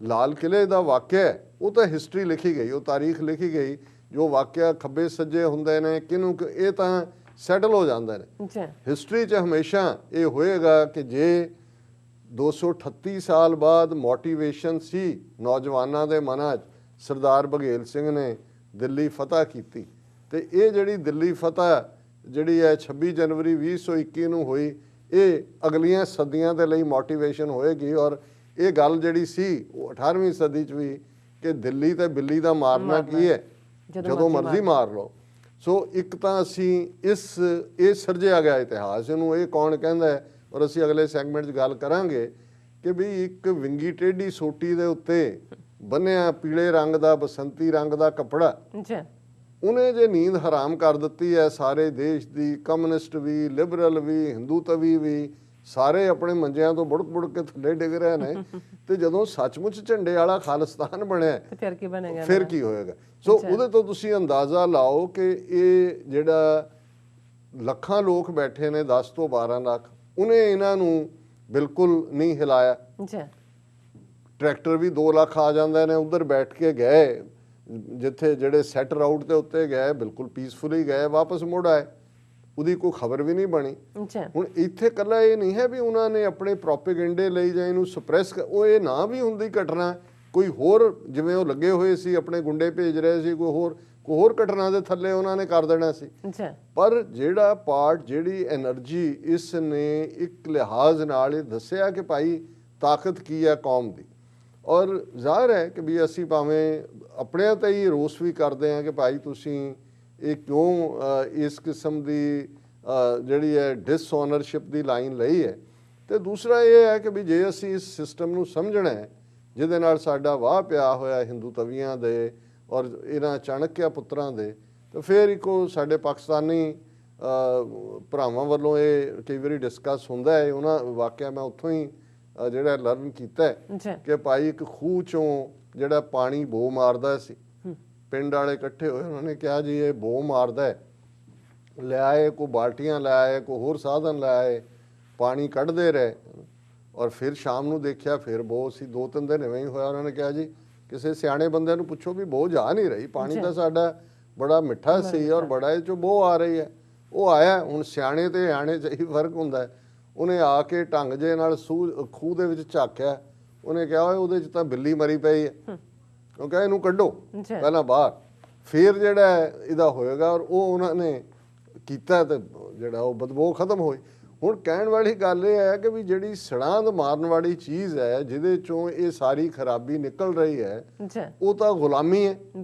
ਲਾਲ ਕਿਲੇ ਦਾ ਵਾਕਿਆ ਹੈ ਉਹ ਤਾਂ ਹਿਸਟਰੀ ਲਿਖੀ ਗਈ, ਉਹ ਤਾਰੀਖ ਲਿਖੀ ਗਈ। ਜੋ ਵਾਕਿਆ ਖੱਬੇ ਸੱਜੇ ਹੁੰਦੇ ਨੇ ਕਿਹਨੂੰ ਇਹ ਤਾਂ ਸੈਟਲ ਹੋ ਜਾਂਦੇ ਨੇ। ਹਿਸਟਰੀ 'ਚ ਹਮੇਸ਼ਾ ਇਹ ਹੋਏਗਾ ਕਿ ਜੇ 238 ਸਾਲ ਬਾਅਦ ਮੋਟੀਵੇਸ਼ਨ ਸੀ ਨੌਜਵਾਨਾਂ ਦੇ ਮਨਾਂ 'ਚ, ਸਰਦਾਰ ਬਘੇਲ ਸਿੰਘ ਨੇ ਦਿੱਲੀ ਫਤਹ ਕੀਤੀ, ਤੇ ਇਹ ਜਿਹੜੀ ਦਿੱਲੀ ਫਤਹ ਜਿਹੜੀ ਹੈ 26 ਜਨਵਰੀ 2021 ਨੂੰ ਹੋਈ, ਇਹ ਅਗਲੀਆਂ ਸਦੀਆਂ ਦੇ ਲਈ ਮੋਟੀਵੇਸ਼ਨ ਹੋਏਗੀ। ਔਰ ਇਹ ਗੱਲ ਜਿਹੜੀ ਸੀ ਉਹ 18ਵੀਂ ਸਦੀ 'ਚ ਵੀ ਕਿ ਦਿੱਲੀ ਤੇ ਬਿੱਲੀ ਦਾ ਮਾਰਨਾ ਕੀ ਹੈ, ਜਦੋਂ ਮਰਜ਼ੀ ਮਾਰ ਲਓ। ਸੋ ਇੱਕ ਤਾਂ ਅਸੀਂ ਇਹ ਸਿਰਜਿਆ ਗਿਆ ਇਤਿਹਾਸ, ਇਹਨੂੰ ਇਹ ਕੌਣ ਕਹਿੰਦਾ ਹੈ, ਔਰ ਅਸੀਂ ਅਗਲੇ ਸੈਗਮੈਂਟ 'ਚ ਗੱਲ ਕਰਾਂਗੇ ਕਿ ਵੀ ਇੱਕ ਵਿੰਗੀ ਟੇਢੀ ਸੋਟੀ ਦੇ ਉੱਤੇ ਬੰਨਿਆ ਪੀਲੇ ਰੰਗ ਦਾ ਬਸੰਤੀ ਰੰਗ ਦਾ ਕੱਪੜਾ, ਉਹਨੇ ਜੇ ਨੀਂਦ ਹਰਾਮ ਕਰ ਦਿੱਤੀ ਹੈ ਸਾਰੇ ਦੇਸ਼ ਦੀ, ਕਮਿਊਨਿਸਟ ਵੀ, ਲਿਬਰਲ ਵੀ, ਹਿੰਦੂਤਵੀ ਵੀ, ਸਾਰੇ ਆਪਣੇ ਮੰਜਿਆਂ ਤੋਂ ਬੁੜਕ ਬੁੜਕ ਕੇ ਥੱਲੇ ਡਿੱਗ ਰਹੇ ਨੇ, ਤੇ ਜਦੋਂ ਸੱਚਮੁੱਚ ਝੰਡੇ ਵਾਲਾ ਖਾਲਿਸਤਾਨ ਬਣਿਆ ਫਿਰ ਕੀ ਹੋਏਗਾ। ਸੋ ਉਹਦੇ ਤੋਂ ਤੁਸੀਂ ਅੰਦਾਜ਼ਾ ਲਾਓ ਕਿ ਇਹ ਜਿਹੜਾ ਲੱਖਾਂ ਲੋਕ ਬੈਠੇ ਨੇ, 10 ਤੋਂ 12 ਲੱਖ, ਉਹਨੇ ਇਹਨਾਂ ਨੂੰ ਬਿਲਕੁਲ ਨਹੀਂ ਹਿਲਾਇਆ। ਟਰੈਕਟਰ ਵੀ 2 ਲੱਖ ਆ ਜਾਂਦੇ ਨੇ, ਉਧਰ ਬੈਠ ਕੇ ਗਏ ਜਿੱਥੇ ਜਿਹੜੇ ਸੈਟ ਰਾਊਟ ਦੇ ਉੱਤੇ ਗਏ, ਬਿਲਕੁਲ ਪੀਸਫੁਲੀ ਗਏ, ਵਾਪਸ ਮੁੜ ਆਏ। ਉਹਦੀ ਕੋਈ ਖਬਰ ਵੀ ਨਹੀਂ ਬਣੀ।
ਅੱਛਾ
ਹੁਣ ਇੱਥੇ ਇਕੱਲਾ ਇਹ ਨਹੀਂ ਹੈ ਵੀ ਉਹਨਾਂ ਨੇ ਆਪਣੇ ਪ੍ਰੋਪੇਗੈਂਡੇ ਲਈ ਜਾਂ ਇਹਨੂੰ ਸਪਰੈਸ, ਉਹ ਇਹ ਨਾ ਵੀ ਹੁੰਦੀ ਘਟਨਾ, ਕੋਈ ਹੋਰ ਜਿਵੇਂ ਉਹ ਲੱਗੇ ਹੋਏ ਸੀ ਆਪਣੇ ਗੁੰਡੇ ਭੇਜ ਰਹੇ ਸੀ, ਕੋਈ ਹੋਰ ਘਟਨਾ ਦੇ ਥੱਲੇ ਉਹਨਾਂ ਨੇ ਕਰ ਦੇਣਾ ਸੀ।
ਅੱਛਾ
ਪਰ ਜਿਹੜਾ ਪਾਰਟ, ਜਿਹੜੀ ਐਨਰਜੀ ਇਸ ਨੇ ਇੱਕ ਲਿਹਾਜ਼ ਨਾਲ ਇਹ ਦੱਸਿਆ ਕਿ ਭਾਈ ਤਾਕਤ ਕੀ ਹੈ ਕੌਮ ਦੀ। ਔਰ ਜ਼ਾਹਰ ਹੈ ਕਿ ਵੀ ਅਸੀਂ ਭਾਵੇਂ ਆਪਣਿਆਂ ਤੇ ਹੀ ਰੋਸ ਵੀ ਕਰਦੇ ਹਾਂ ਕਿ ਭਾਈ ਤੁਸੀਂ ਇਹ ਕਿਉਂ ਇਸ ਕਿਸਮ ਦੀ ਜਿਹੜੀ ਹੈ ਡਿਸਓਨਰਸ਼ਿਪ ਦੀ ਲਾਈਨ ਲਈ ਹੈ। ਤੇ ਦੂਸਰਾ ਇਹ ਹੈ ਕਿ ਵੀ ਜੇ ਅਸੀਂ ਇਸ ਸਿਸਟਮ ਨੂੰ ਸਮਝਣਾ ਹੈ ਜਿਹਦੇ ਨਾਲ ਸਾਡਾ ਵਾਹ ਪਿਆ ਹੋਇਆ ਹਿੰਦੂ ਤਵੀਆਂ ਦੇ ਔਰ ਇਹਨਾਂ ਚਾਣਕਿਆ ਪੁੱਤਰਾਂ ਦੇ, ਤਾਂ ਫਿਰ ਇੱਕੋ ਸਾਡੇ ਪਾਕਿਸਤਾਨੀ ਭਰਾਵਾਂ ਵੱਲੋਂ ਇਹ ਕਈ ਵਾਰੀ ਡਿਸਕਸ ਹੁੰਦਾ ਹੈ। ਉਹਨਾਂ ਵਾਕਿਆ ਮੈਂ ਉੱਥੋਂ ਹੀ ਜਿਹੜਾ ਲਰਨ ਕੀਤਾ ਕਿ ਭਾਈ ਇੱਕ ਖੂਹ ਚੋਂ ਜਿਹੜਾ ਪਾਣੀ ਬੋ ਮਾਰਦਾ ਸੀ, ਪਿੰਡ ਵਾਲੇ ਇਕੱਠੇ ਹੋਏ, ਉਹਨਾਂ ਨੇ ਕਿਹਾ ਜੀ ਇਹ ਬੋ ਮਾਰਦਾ ਹੈ, ਲੈ ਆਏ ਕੋਈ ਬਾਲਟੀਆਂ, ਲੈ ਆਏ ਕੋਈ ਹੋਰ ਸਾਧਨ, ਲੈ ਆਏ, ਪਾਣੀ ਕੱਢਦੇ ਰਹੇ। ਔਰ ਫਿਰ ਸ਼ਾਮ ਨੂੰ ਦੇਖਿਆ ਫਿਰ ਬੋ ਸੀ, 2-3 ਦਿਨ ਇਵੇਂ ਹੀ ਹੋਇਆ। ਉਹਨਾਂ ਨੇ ਕਿਹਾ ਜੀ ਕਿਸੇ ਸਿਆਣੇ ਬੰਦੇ ਨੂੰ ਪੁੱਛੋ ਵੀ ਬੋ ਜਾ ਨਹੀਂ ਰਹੀ, ਪਾਣੀ ਤਾਂ ਸਾਡਾ ਬੜਾ ਮਿੱਠਾ ਸੀ ਔਰ ਬੜਾ ਇਹ ਚੋਂ ਬੋ ਆ ਰਹੀ ਹੈ। ਉਹ ਆਇਆ, ਹੁਣ ਸਿਆਣੇ ਤੇ ਆਣੇ 'ਚ ਹੀ ਫਰਕ ਹੁੰਦਾ ਹੈ। ਉਹਨੇ ਆ ਕੇ ਢੰਗ ਜੇ ਨਾਲ ਖੂਹ ਦੇ ਵਿੱਚ ਝਾਕਿਆ, ਉਹਨੇ ਕਿਹਾ ਓਏ ਉਹਦੇ 'ਚ ਤਾਂ ਬਿੱਲੀ ਮਰੀ ਪਈ ਹੈ, ਉਹ ਕਹੇ ਇਹਨੂੰ ਕੱਢੋ ਪਹਿਲਾਂ ਬਾਹਰ, ਫਿਰ ਜਿਹੜਾ ਇਹਦਾ ਹੋਏਗਾ। ਔਰ ਉਹ ਉਹਨਾਂ ਨੇ ਕੀਤਾ ਤੇ ਜਿਹੜਾ ਉਹ ਬਦਬੂ ਖਤਮ ਹੋਈ। ਹੁਣ ਕਹਿਣ ਵਾਲੀ ਗੱਲ ਇਹ ਹੈ ਕਿ ਵੀ ਜਿਹੜੀ ਸੜਾਂਦ ਮਾਰਨ ਵਾਲੀ ਚੀਜ਼ ਹੈ ਜਿਹਦੇ ਚੋਂ ਇਹ ਸਾਰੀ ਖਰਾਬੀ ਨਿਕਲ ਰਹੀ ਹੈ, ਉਹ ਤਾਂ ਗੁਲਾਮੀ ਹੈ।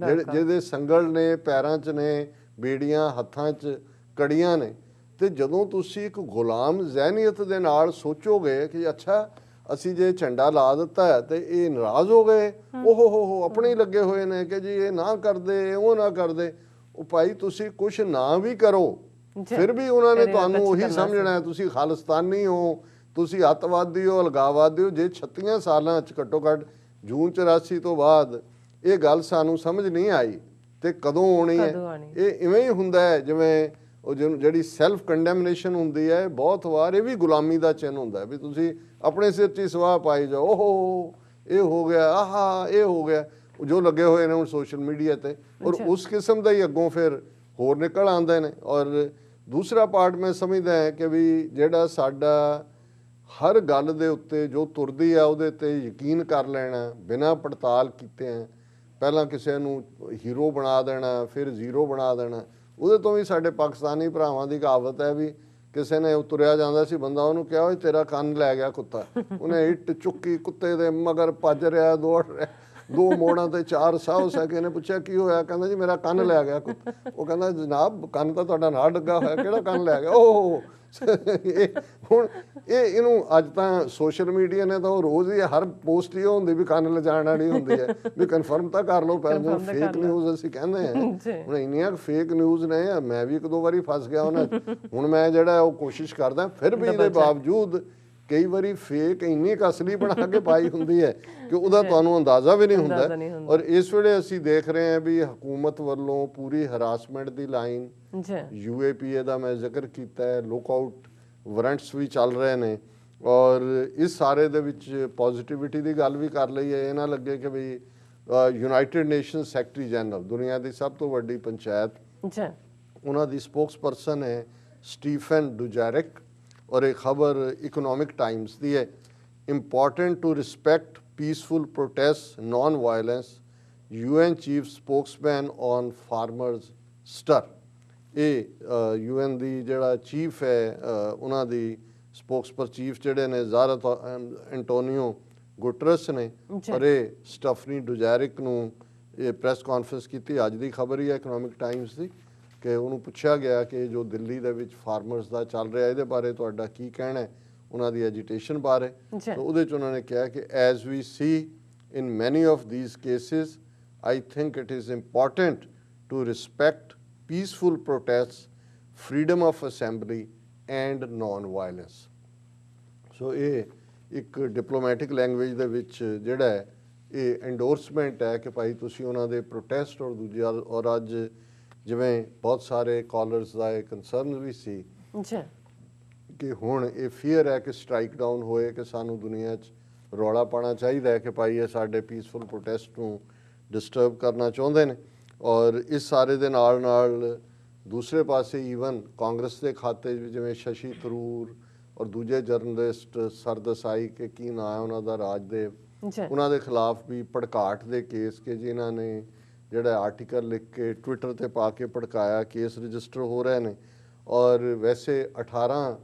ਜਿਹਦੇ ਸੰਗਲ ਨੇ, ਪੈਰਾਂ 'ਚ ਨੇ ਬੇੜੀਆਂ, ਹੱਥਾਂ 'ਚ ਕੜੀਆਂ ਨੇ। ਤੇ ਜਦੋਂ ਤੁਸੀਂ ਇੱਕ ਗੁਲਾਮ ਜ਼ਹਿਨੀਅਤ ਦੇ ਨਾਲ ਸੋਚੋਗੇ ਕਿ ਅੱਛਾ ਅਸੀਂ ਜੇ ਝੰਡਾ ਲਾ ਦਿੱਤਾ ਹੈ ਤੇ ਇਹ ਨਾਰਾਜ਼ ਹੋ ਗਏ, ਹੋ ਆਪਣੇ ਹੀ ਲੱਗੇ ਹੋਏ ਨੇ ਕਿ ਜੀ ਇਹ ਨਾ ਕਰਦੇ, ਉਹ ਨਾ ਕਰਦੇ। ਉਹ ਭਾਈ ਤੁਸੀਂ ਕੁਛ ਨਾ ਵੀ ਕਰੋ, ਫਿਰ ਵੀ ਉਹਨਾਂ ਨੇ ਤੁਹਾਨੂੰ ਉਹੀ ਸਮਝਣਾ, ਤੁਸੀਂ ਖਾਲਿਸਤਾਨੀ ਹੋ, ਤੁਸੀਂ ਅੱਤਵਾਦੀ ਹੋ, ਅਲਗਾਵਾਦੀ ਹੋ। ਜੇ 36 ਸਾਲਾਂ 'ਚ ਘੱਟੋ ਘੱਟ ਜੂਨ 84 ਤੋਂ ਬਾਅਦ ਇਹ ਗੱਲ ਸਾਨੂੰ ਸਮਝ ਨਹੀਂ ਆਈ ਤੇ ਕਦੋਂ ਆਉਣੀ ਹੈ? ਇਹ ਇਵੇਂ ਹੀ ਹੁੰਦਾ ਹੈ ਜਿਵੇਂ ਉਹ ਜਿਹੜੀ ਸੈਲਫ ਕੰਡੈਮਨੇਸ਼ਨ ਹੁੰਦੀ ਹੈ, ਬਹੁਤ ਵਾਰ ਇਹ ਵੀ ਗੁਲਾਮੀ ਦਾ ਚਿੰਨ੍ਹ ਹੁੰਦਾ ਹੈ ਵੀ ਤੁਸੀਂ ਆਪਣੇ ਸਿਰ 'ਚ ਹੀ ਸਵਾਹ ਪਾਈ ਜਾਓ, ਓਹੋ ਇਹ ਹੋ ਗਿਆ, ਆਹਾ ਇਹ ਹੋ ਗਿਆ, ਜੋ ਲੱਗੇ ਹੋਏ ਨੇ ਹੁਣ ਸੋਸ਼ਲ ਮੀਡੀਆ ਤੇ। ਔਰ ਉਸ ਕਿਸਮ ਦਾ ਹੀ ਅੱਗੋਂ ਫਿਰ ਹੋਰ ਨਿਕਲ ਆਉਂਦੇ ਨੇ। ਔਰ ਦੂਸਰਾ ਪਾਰਟ ਮੈਂ ਸਮਝਦਾ ਹੈ ਕਿ ਵੀ ਜਿਹੜਾ ਸਾਡਾ ਹਰ ਗੱਲ ਦੇ ਉੱਤੇ ਜੋ ਤੁਰਦੀ ਆ ਉਹਦੇ 'ਤੇ ਯਕੀਨ ਕਰ ਲੈਣਾ ਬਿਨਾਂ ਪੜਤਾਲ ਕੀਤੇ ਆ, ਪਹਿਲਾਂ ਕਿਸੇ ਨੂੰ ਹੀਰੋ ਬਣਾ ਦੇਣਾ ਫਿਰ ਜ਼ੀਰੋ ਬਣਾ ਦੇਣਾ। ਉਹਦੇ ਤੋਂ ਵੀ ਸਾਡੇ ਪਾਕਿਸਤਾਨੀ ਭਰਾਵਾਂ ਦੀ ਕਹਾਵਤ ਹੈ ਵੀ ਕਿਸੇ ਨੇ ਤੁਰਿਆ ਜਾਂਦਾ ਸੀ ਬੰਦਾ, ਉਹਨੂੰ ਕਿਹਾ ਓਏ ਤੇਰਾ ਕੰਨ ਲੈ ਗਿਆ ਕੁੱਤਾ, ਉਹਨੇ ਇੱਟ ਚੁੱਕੀ, ਕੁੱਤੇ ਦੇ ਮਗਰ ਭੱਜ ਰਿਹਾ, ਦੌੜ ਰਿਹਾ, 2 ਮੋੜਾਂ ਤੇ 4 ਸਾਹ ਸਕੇ ਨੇ ਪੁੱਛਿਆ ਕੀ ਹੋਇਆ, ਕਹਿੰਦਾ ਜੀ ਮੇਰਾ ਕੰਨ ਲੈ ਗਿਆ ਕੁੱਤਾ। ਉਹ ਕਹਿੰਦਾ ਜਨਾਬ ਕੰਨ ਤਾਂ ਤੁਹਾਡਾ ਨਾਲ ਡੱਗਾ ਹੋਇਆ, ਕਿਹੜਾ ਕੰਨ ਲੈ ਗਿਆ? ਓਹ ਹੁਣ ਇਹਨੂੰ ਅੱਜ ਤਾਂ ਸੋਸ਼ਲ ਮੀਡੀਆ ਨੇ ਤਾਂ ਉਹ ਰੋਜ਼ ਹੀ ਹਰ ਪੋਸਟ ਹੀ ਹੁੰਦੀ ਵੀ ਕੰਨ ਲਿਜਾਣ ਵਾਲੀ ਹੁੰਦੀ ਹੈ ਵੀ ਕਨਫਰਮ ਤਾਂ ਕਰ ਲਓ ਪਹਿਲਾਂ। ਫੇਕ ਨਿਊਜ਼ ਅਸੀਂ ਕਹਿੰਦੇ ਹਾਂ, ਹੁਣ ਇੰਨੀਆਂ ਫੇਕ ਨਿਊਜ਼ ਨੇ, ਮੈਂ ਵੀ 1-2 ਵਾਰੀ ਫਸ ਗਿਆ ਉਹਨਾਂ 'ਚ। ਹੁਣ ਮੈਂ ਜਿਹੜਾ ਉਹ ਕੋਸ਼ਿਸ਼ ਕਰਦਾ, ਫਿਰ ਵੀ ਇਹਦੇ ਬਾਵਜੂਦ ਕਈ ਵਾਰੀ ਫੇਕ ਇੰਨੀ ਕੁ ਅਸਲੀ ਬਣਾ ਕੇ ਪਾਈ ਹੁੰਦੀ ਹੈ ਕਿ ਉਹਦਾ ਤੁਹਾਨੂੰ ਅੰਦਾਜ਼ਾ ਵੀ ਨਹੀਂ ਹੁੰਦਾ। ਔਰ ਇਸ ਵੇਲੇ ਅਸੀਂ ਦੇਖ ਰਹੇ ਹਾਂ ਵੀ ਹਕੂਮਤ ਵੱਲੋਂ ਪੂਰੀ ਹਰਾਸਮੈਂਟ ਦੀ ਲਾਈਨ, UAPA ਦਾ ਮੈਂ ਜ਼ਿਕਰ ਕੀਤਾ ਹੈ, ਲੁੱਕ ਆਊਟ ਵਾਰੰਟਸ ਵੀ ਚੱਲ ਰਹੇ ਨੇ। ਔਰ ਇਸ ਸਾਰੇ ਦੇ ਵਿੱਚ ਪੋਜ਼ਿਟਿਵਿਟੀ ਦੀ ਗੱਲ ਵੀ ਕਰ ਲਈ ਹੈ। ਇਹ ਨਾ ਲੱਗੇ ਕਿ ਵੀ ਯੂਨਾਈਟਿਡ ਨੇਸ਼ਨ ਸੈਕਟਰੀ ਜਨਰਲ, ਦੁਨੀਆ ਦੀ ਸਭ ਤੋਂ ਵੱਡੀ ਪੰਚਾਇਤ, ਉਹਨਾਂ ਦੀ ਸਪੋਕਸਪਰਸਨ ਹੈ ਸਟੀਫਨ ਡੁਜਾਰਿਕ। और एक खबर इकोनॉमिक टाइम्स दी है, important to respect peaceful protest non violence, UN chief spokesman on farmers stir. ये UN ਦੀ ਜਿਹੜਾ ਚੀਫ ਹੈ ਉਹਨਾਂ ਦੀ ਸਪੋਕਸਪਰ ਚੀਫ ਜਿਹੜੇ ਨੇ ਜ਼ਾਰਤ ਐਂਟੋਨੀਓ ਗੁਟਰਸ ਨੇ, ਔਰ ਇਹ ਸਟਫਨੀ ਡੁਜਾਰਿਕ ਨੂੰ ਇਹ ਪ੍ਰੈਸ ਕਾਨਫਰੰਸ ਕੀਤੀ। ਅੱਜ ਦੀ ਖਬਰ ਹੀ ਹੈ ਇਕਨੋਮਿਕ ਟਾਈਮਸ ਦੀ ਕਿ ਉਹਨੂੰ ਪੁੱਛਿਆ ਗਿਆ ਕਿ ਜੋ ਦਿੱਲੀ ਦੇ ਵਿੱਚ ਫਾਰਮਰਸ ਦਾ ਚੱਲ ਰਿਹਾ ਇਹਦੇ ਬਾਰੇ ਤੁਹਾਡਾ ਕੀ ਕਹਿਣਾ ਹੈ, ਉਹਨਾਂ ਦੀ ਐਜੀਟੇਸ਼ਨ ਬਾਰੇ। ਤਾਂ ਉਹਦੇ 'ਚ ਉਹਨਾਂ ਨੇ ਕਿਹਾ ਕਿ as we see in many of these cases I think it is important to respect peaceful protest, freedom of assembly and non violence. So ਇਹ ਇੱਕ ਡਿਪਲੋਮੈਟਿਕ ਲੈਂਗੁਏਜ ਦੇ ਵਿੱਚ ਜਿਹੜਾ ਹੈ ਇਹ ਐਂਡੋਰਸਮੈਂਟ ਹੈ ਕਿ ਭਾਈ ਤੁਸੀਂ ਉਹਨਾਂ ਦੇ ਪ੍ਰੋਟੈਸਟ ਔਰ ਦੂਜਾ, ਔਰ ਅੱਜ ਜਿਵੇਂ ਬਹੁਤ ਸਾਰੇ ਕਾਲਰਸ ਦਾ ਇਹ ਕੰਸਰਨ ਵੀ ਸੀ ਕਿ ਹੁਣ ਇਹ ਫੀਅਰ ਹੈ ਕਿ ਸਟ੍ਰਾਈਕ ਡਾਊਨ ਹੋਏ, ਕਿ ਸਾਨੂੰ ਦੁਨੀਆ 'ਚ ਰੌਲਾ ਪਾਉਣਾ ਚਾਹੀਦਾ ਹੈ ਕਿ ਭਾਈ ਇਹ ਸਾਡੇ ਪੀਸਫੁਲ ਪ੍ਰੋਟੈਸਟ ਨੂੰ ਡਿਸਟਰਬ ਕਰਨਾ ਚਾਹੁੰਦੇ ਨੇ। ਔਰ ਇਸ ਸਾਰੇ ਦੇ ਨਾਲ ਨਾਲ ਦੂਸਰੇ ਪਾਸੇ ਈਵਨ ਕਾਂਗਰਸ ਦੇ ਖਾਤੇ 'ਚ ਜਿਵੇਂ ਸ਼ਸ਼ੀ ਥਰੂਰ ਔਰ ਦੂਜੇ ਜਰਨਲਿਸਟ ਸਰਦਸਾਈ ਕੇ ਕੀ ਨਾਂ ਹੈ ਉਹਨਾਂ ਦਾ, ਰਾਜਦੇਵ,
ਜੀ
ਉਹਨਾਂ ਦੇ ਖਿਲਾਫ ਵੀ ਭੜਕਾਟ ਦੇ ਕੇਸ ਕਿ ਜਿਨ੍ਹਾਂ ਨੇ ਜਿਹੜਾ ਆਰਟੀਕਲ ਲਿਖ ਕੇ ਟਵਿੱਟਰ ਤੇ ਪਾ ਕੇ ਭੜਕਾਇਆ, ਕੇਸ ਰਜਿਸਟਰ ਹੋ ਰਹੇ ਨੇ। ਔਰ ਵੈਸੇ 18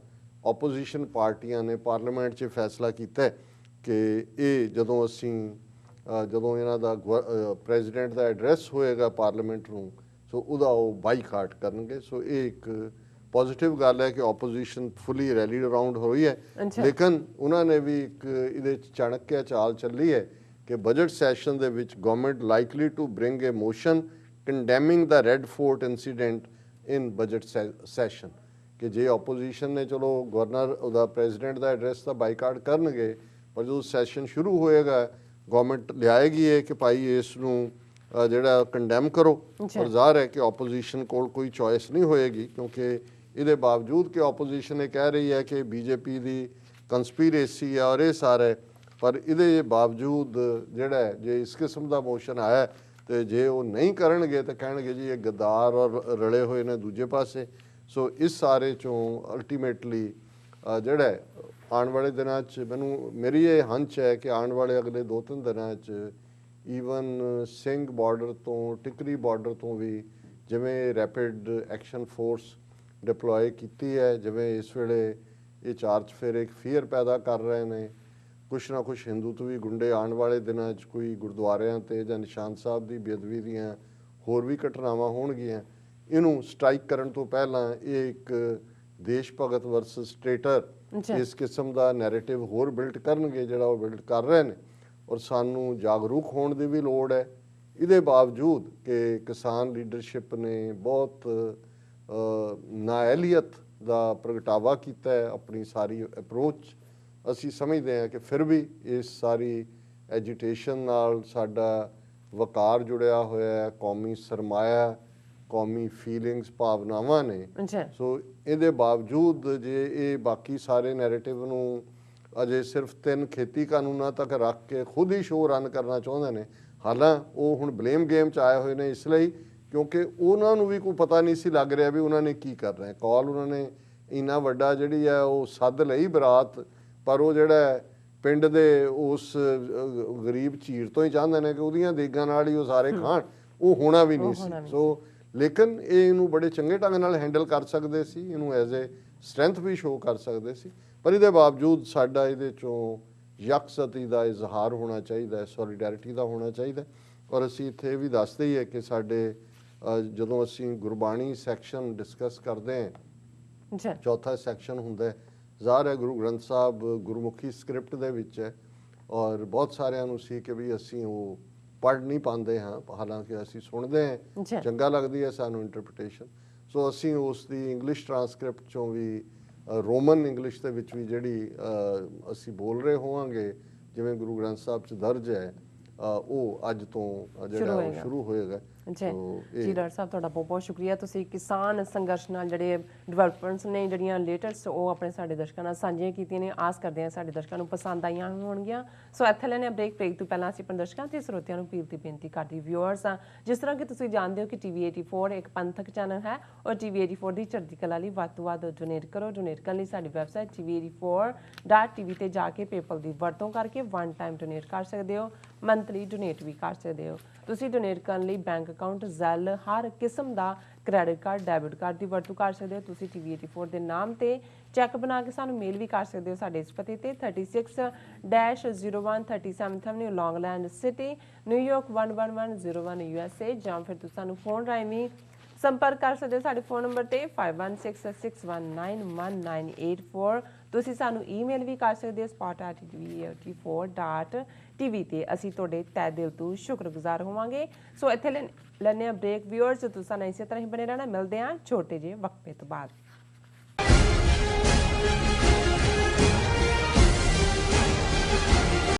ਆਪੋਜੀਸ਼ਨ ਪਾਰਟੀਆਂ ਨੇ ਪਾਰਲੀਮੈਂਟ 'ਚ ਫੈਸਲਾ ਕੀਤਾ ਕਿ ਇਹ ਜਦੋਂ ਇਹਨਾਂ ਦਾ ਪ੍ਰੈਜ਼ੀਡੈਂਟ ਦਾ ਐਡਰੈਸ ਹੋਏਗਾ ਪਾਰਲੀਮੈਂਟ ਨੂੰ, ਸੋ ਉਹਦਾ ਉਹ ਬਾਈਕਾਟ ਕਰਨਗੇ। ਸੋ ਇਹ ਇੱਕ ਪੋਜ਼ਿਟਿਵ ਗੱਲ ਹੈ ਕਿ ਆਪੋਜੀਸ਼ਨ ਫੁੱਲੀ ਰੈਲੀਡ ਅਰਾਊਂਡ ਹੋਈ ਹੈ। ਲੇਕਿਨ ਉਹਨਾਂ ਨੇ ਵੀ ਇੱਕ ਇਹਦੇ 'ਚ ਚਾਣਕਿਆ ਚਾਲ ਚੱਲੀ ਹੈ ਕਿ ਬਜਟ ਸੈਸ਼ਨ ਦੇ ਵਿੱਚ government likely to bring a motion condemning the Red Fort incident in budget session, ਕਿ ਜੇ ਆਪੋਜੀਸ਼ਨ ਨੇ ਚਲੋ ਗਵਰਨਰ ਉਹਦਾ ਪ੍ਰੈਜ਼ੀਡੈਂਟ ਦਾ ਐਡਰੈਸ ਤਾਂ ਬਾਈਕਾਟ ਕਰਨਗੇ, ਪਰ ਜਦੋਂ ਸੈਸ਼ਨ ਸ਼ੁਰੂ ਹੋਏਗਾ ਗਵਰਨਮੈਂਟ ਲਿਆਏਗੀ ਹੈ ਕਿ ਭਾਈ ਇਸ ਨੂੰ ਜਿਹੜਾ ਕੰਡੈਮ ਕਰੋ। ਪਰ ਜ਼ਾਹਰ ਹੈ ਕਿ ਆਪੋਜੀਸ਼ਨ ਕੋਲ ਕੋਈ ਚੋਇਸ ਨਹੀਂ ਹੋਏਗੀ, ਕਿਉਂਕਿ ਇਹਦੇ ਬਾਵਜੂਦ ਕਿ ਆਪੋਜੀਸ਼ਨ ਇਹ ਕਹਿ ਰਹੀ ਹੈ ਕਿ ਬੀਜੇਪੀ ਦੀ ਕੰਸਪੀਰੇਸੀ ਹੈ ਔਰ ਇਹ ਸਾਰੇ, ਪਰ ਇਹਦੇ ਬਾਵਜੂਦ ਜਿਹੜਾ ਜੇ ਇਸ ਕਿਸਮ ਦਾ ਮੋਸ਼ਨ ਆਇਆ ਤੇ ਜੇ ਉਹ ਨਹੀਂ ਕਰਨਗੇ ਤਾਂ ਕਹਿਣਗੇ ਜੀ ਇਹ ਗੱਦਾਰ ਔਰ ਰਲੇ ਹੋਏ ਨੇ ਦੂਜੇ ਪਾਸੇ। ਸੋ ਇਸ ਸਾਰੇ ਚੋਂ ਅਲਟੀਮੇਟਲੀ ਜਿਹੜਾ ਆਉਣ ਵਾਲੇ ਦਿਨਾਂ 'ਚ ਮੇਰੀ ਇਹ ਹੰਚ ਹੈ ਕਿ ਆਉਣ ਵਾਲੇ ਅਗਲੇ 2-3 ਦਿਨਾਂ 'ਚ ਈਵਨ ਸਿੰਘ ਬਾਰਡਰ ਤੋਂ, ਟਿਕਰੀ ਬਾਰਡਰ ਤੋਂ ਵੀ ਜਿਵੇਂ ਰੈਪਿਡ ਐਕਸ਼ਨ ਫੋਰਸ ਡਿਪਲੋਏ ਕੀਤੀ ਹੈ, ਜਿਵੇਂ ਇਸ ਵੇਲੇ ਇਹ ਚਾਰ ਚੁਫੇਰੇ ਇੱਕ ਫੀਅਰ ਪੈਦਾ ਕਰ ਰਹੇ ਨੇ, ਕੁਛ ਨਾ ਕੁਛ ਹਿੰਦੂਤਵੀ ਗੁੰਡੇ ਆਉਣ ਵਾਲੇ ਦਿਨਾਂ 'ਚ ਕੋਈ ਗੁਰਦੁਆਰਿਆਂ 'ਤੇ ਜਾਂ ਨਿਸ਼ਾਨ ਸਾਹਿਬ ਦੀ ਬੇਅਦਬੀ ਦੀਆਂ ਹੋਰ ਵੀ ਘਟਨਾਵਾਂ ਹੋਣਗੀਆਂ, ਇਹਨੂੰ ਸਟ੍ਰਾਈਕ ਕਰਨ ਤੋਂ ਪਹਿਲਾਂ ਇਹ ਇੱਕ ਦੇਸ਼ ਭਗਤ ਵਰਸਸ ਟ੍ਰੇਟਰ ਇਸ ਕਿਸਮ ਦਾ ਨੈਰੇਟਿਵ ਹੋਰ ਬਿਲਡ ਕਰਨਗੇ, ਜਿਹੜਾ ਉਹ ਬਿਲਡ ਕਰ ਰਹੇ ਨੇ। ਔਰ ਸਾਨੂੰ ਜਾਗਰੂਕ ਹੋਣ ਦੀ ਵੀ ਲੋੜ ਹੈ। ਇਹਦੇ ਬਾਵਜੂਦ ਕਿ ਕਿਸਾਨ ਲੀਡਰਸ਼ਿਪ ਨੇ ਬਹੁਤ ਨਾਅਹਿਲੀਅਤ ਦਾ ਪ੍ਰਗਟਾਵਾ ਕੀਤਾ ਹੈ ਆਪਣੀ ਸਾਰੀ ਅਪਰੋਚ, ਅਸੀਂ ਸਮਝਦੇ ਹਾਂ ਕਿ ਫਿਰ ਵੀ ਇਸ ਸਾਰੀ ਐਜੀਟੇਸ਼ਨ ਨਾਲ ਸਾਡਾ ਵਕਾਰ ਜੁੜਿਆ ਹੋਇਆ ਹੈ, ਕੌਮੀ ਸਰਮਾਇਆ, ਕੌਮੀ ਫੀਲਿੰਗਸ, ਭਾਵਨਾਵਾਂ ਨੇ। ਸੋ ਇਹਦੇ ਬਾਵਜੂਦ ਜੇ ਇਹ ਬਾਕੀ ਸਾਰੇ ਨੈਰੇਟਿਵ ਨੂੰ ਅਜੇ ਸਿਰਫ 3 ਖੇਤੀ ਕਾਨੂੰਨਾਂ ਤੱਕ ਰੱਖ ਕੇ ਖੁਦ ਹੀ ਸ਼ੋਅ ਰਨ ਕਰਨਾ ਚਾਹੁੰਦੇ ਨੇ, ਹਾਲਾਂ ਉਹ ਹੁਣ ਬਲੇਮ ਗੇਮ 'ਚ ਆਏ ਹੋਏ ਨੇ ਇਸ ਲਈ ਕਿਉਂਕਿ ਉਹਨਾਂ ਨੂੰ ਵੀ ਕੋਈ ਪਤਾ ਨਹੀਂ ਸੀ ਲੱਗ ਰਿਹਾ ਵੀ ਉਹਨਾਂ ਨੇ ਕੀ ਕਰਨਾ ਹੈ। ਕਾਲ ਉਹਨਾਂ ਨੇ ਇੰਨਾ ਵੱਡਾ ਜਿਹੜੀ ਹੈ ਉਹ ਸੱਦ ਲਈ ਬਰਾਤ, ਪਰ ਉਹ ਜਿਹੜਾ ਪਿੰਡ ਦੇ ਉਸ ਗਰੀਬ ਝੀਰ ਤੋਂ ਹੀ ਚਾਹੁੰਦੇ ਨੇ ਕਿ ਉਹਦੀਆਂ ਦੇਗਾਂ ਨਾਲ ਹੀ ਉਹ ਸਾਰੇ ਖਾਣ, ਉਹ ਹੋਣਾ ਵੀ ਨਹੀਂ ਸੀ। ਸੋ ਲੇਕਿਨ ਇਹਨੂੰ ਬੜੇ ਚੰਗੇ ਢੰਗ ਨਾਲ ਹੈਂਡਲ ਕਰ ਸਕਦੇ ਸੀ, ਇਹਨੂੰ ਐਜ਼ ਏ ਸਟਰੈਂਥ ਵੀ ਸ਼ੋਅ ਕਰ ਸਕਦੇ ਸੀ, ਪਰ ਇਹਦੇ ਬਾਵਜੂਦ ਸਾਡਾ ਇਹਦੇ 'ਚੋਂ ਯਕਸਤੀ ਦਾ ਇਜ਼ਹਾਰ ਹੋਣਾ ਚਾਹੀਦਾ ਹੈ, ਸੋਲੀਡੈਰਿਟੀ ਦਾ ਹੋਣਾ ਚਾਹੀਦਾ। ਔਰ ਅਸੀਂ ਇੱਥੇ ਵੀ ਦੱਸਦੇ ਹੀ ਹੈ ਕਿ ਸਾਡੇ ਜਦੋਂ ਅਸੀਂ ਗੁਰਬਾਣੀ ਸੈਕਸ਼ਨ ਡਿਸਕਸ ਕਰਦੇ ਹਾਂ, ਚੌਥਾ ਸੈਕਸ਼ਨ ਹੁੰਦਾ ਹੈ, ਜ਼ਾਹਰ ਹੈ ਗੁਰੂ ਗ੍ਰੰਥ ਸਾਹਿਬ ਗੁਰਮੁਖੀ ਸਕ੍ਰਿਪਟ ਦੇ ਵਿੱਚ ਹੈ ਔਰ ਬਹੁਤ ਸਾਰਿਆਂ ਨੂੰ ਸੀ ਕਿ ਵੀ ਅਸੀਂ ਉਹ ਪੜ੍ਹ ਨਹੀਂ ਪਾਉਂਦੇ ਹਾਂ, ਹਾਲਾਂਕਿ ਅਸੀਂ ਸੁਣਦੇ ਹਾਂ, ਚੰਗਾ ਲੱਗਦੀ ਹੈ ਸਾਨੂੰ ਇੰਟਰਪ੍ਰੀਟੇਸ਼ਨ। ਸੋ ਅਸੀਂ ਉਸ ਦੀ ਇੰਗਲਿਸ਼ ਟਰਾਂਸਕ੍ਰਿਪਟ 'ਚੋਂ ਵੀ ਰੋਮਨ ਇੰਗਲਿਸ਼ ਦੇ ਵਿੱਚ ਵੀ ਜਿਹੜੀ ਅਸੀਂ ਬੋਲ ਰਹੇ ਹੋਵਾਂਗੇ ਜਿਵੇਂ ਗੁਰੂ ਗ੍ਰੰਥ ਸਾਹਿਬ 'ਚ ਦਰਜ ਹੈ, ਉਹ ਅੱਜ ਤੋਂ ਜਿਹੜਾ ਉਹ ਸ਼ੁਰੂ ਹੋਏਗਾ।
ਜੀ ਡਾਕਟਰ ਸਾਹਿਬ ਤੁਹਾਡਾ ਬਹੁਤ ਬਹੁਤ ਸ਼ੁਕਰੀਆ। ਤੁਸੀਂ ਕਿਸਾਨ ਸੰਘਰਸ਼ ਨਾਲ ਜਿਹੜੇ ਡਿਵੈਲਪਮੈਂਟਸ ਨੇ ਜਿਹੜੀਆਂ ਲੇਟੈਸਟ ਉਹ ਆਪਣੇ ਸਾਡੇ ਦਰਸ਼ਕਾਂ ਨਾਲ ਸਾਂਝੀਆਂ ਕੀਤੀਆਂ ਨੇ, ਆਸ ਕਰਦੇ ਹਾਂ ਸਾਡੇ ਦਰਸ਼ਕਾਂ ਨੂੰ ਪਸੰਦ ਆਈਆਂ ਹੋਣਗੀਆਂ। ਸੋ ਇੱਥੇ ਲੈਣੇ ਬ੍ਰੇਕ ਤੋਂ ਪਹਿਲਾਂ ਅਸੀਂ ਆਪਣੇ ਦਰਸ਼ਕਾਂ ਤੇ ਸਰੋਤਿਆਂ ਨੂੰ ਅਪੀਲ ਦੀ ਬੇਨਤੀ ਕਰਦੀ ਵਿਊਅਰਸ ਆ, ਜਿਸ ਤਰ੍ਹਾਂ ਕਿ ਤੁਸੀਂ ਜਾਣਦੇ ਹੋ ਕਿ TV 84 ਇੱਕ ਪੰਥਕ ਚੈਨਲ ਹੈ ਔਰ TV 84 ਦੀ ਚੜ੍ਹਦੀ ਕਲਾ ਲਈ ਵੱਧ ਤੋਂ ਵੱਧ ਡੋਨੇਟ ਕਰੋ। ਡੋਨੇਟ ਕਰਨ ਲਈ ਸਾਡੀ ਵੈਬਸਾਈਟ TV84.tv ਤੇ ਜਾ ਕੇ ਪੇਪਲ ਦੀ ਵਰਤੋਂ ਕਰਕੇ 1 ਟਾਈਮ ਡੋਨੇਟ ਕਰ ਸਕਦੇ ਹੋ, ਮੰਥਲੀ ਡੋਨੇਟ ਵੀ ਕਰ ਸਕਦੇ ਹੋ। ਤੁਸੀਂ ਡੋਨੇਟ ਕਰਨ ਲਈ ਬੈਂਕ ਅਕਾਊਂਟ, ਜ਼ੈਲ, ਹਰ ਕਿਸਮ ਦਾ ਕ੍ਰੈਡਿਟ ਕਾਰਡ, ਡੈਬਿਟ ਕਾਰਡ ਦੀ ਵਰਤੋਂ ਕਰ ਸਕਦੇ ਹੋ। ਤੁਸੀਂ TV 84 ਦੇ ਨਾਮ ਤੇ ਚੈੱਕ ਬਣਾ ਕੇ ਸਾਨੂੰ ਮੇਲ ਵੀ ਕਰ ਸਕਦੇ ਹੋ ਸਾਡੇ ਇਸ ਪਤੇ ਤੇ 36-01 37th Avenue, Long Island City, New York 11101 USA, ਜਾਂ ਫਿਰ ਤੁਸੀਂ ਸਾਨੂੰ ਫੋਨ ਰਾਹੀਂ ਵੀ ਸੰਪਰਕ ਕਰ ਸਕਦੇ ਹੋ ਸਾਡੇ ਫੋਨ ਨੰਬਰ ਤੇ 5166191984। ਤੁਸੀਂ ਸਾਨੂੰ ਈਮੇਲ ਵੀ ਕਰ ਸਕਦੇ ਹੋ spot@tv84.tv ਤੇ। ਅਸੀਂ ਤੁਹਾਡੇ ਤਹਿ ਦਿਲ ਤੋਂ ਸ਼ੁਕਰਗੁਜ਼ਾਰ ਹੋਵਾਂਗੇ। ਸੋ ਇੱਥੇ ਲੈਣੇ ਆ ਬ੍ਰੇਕ ਵਿਊਅਰਸ, ਤੁਸੀਂ ਸਾਨੂੰ ਇਸੇ ਤਰ੍ਹਾਂ ਹੀ ਬਣੇ ਰਹਿਣਾ। ਮਿਲਦੇ ਹਾਂ ਛੋਟੇ ਜਿਹੇ ਵਕਫੇ ਤੋਂ ਬਾਅਦ।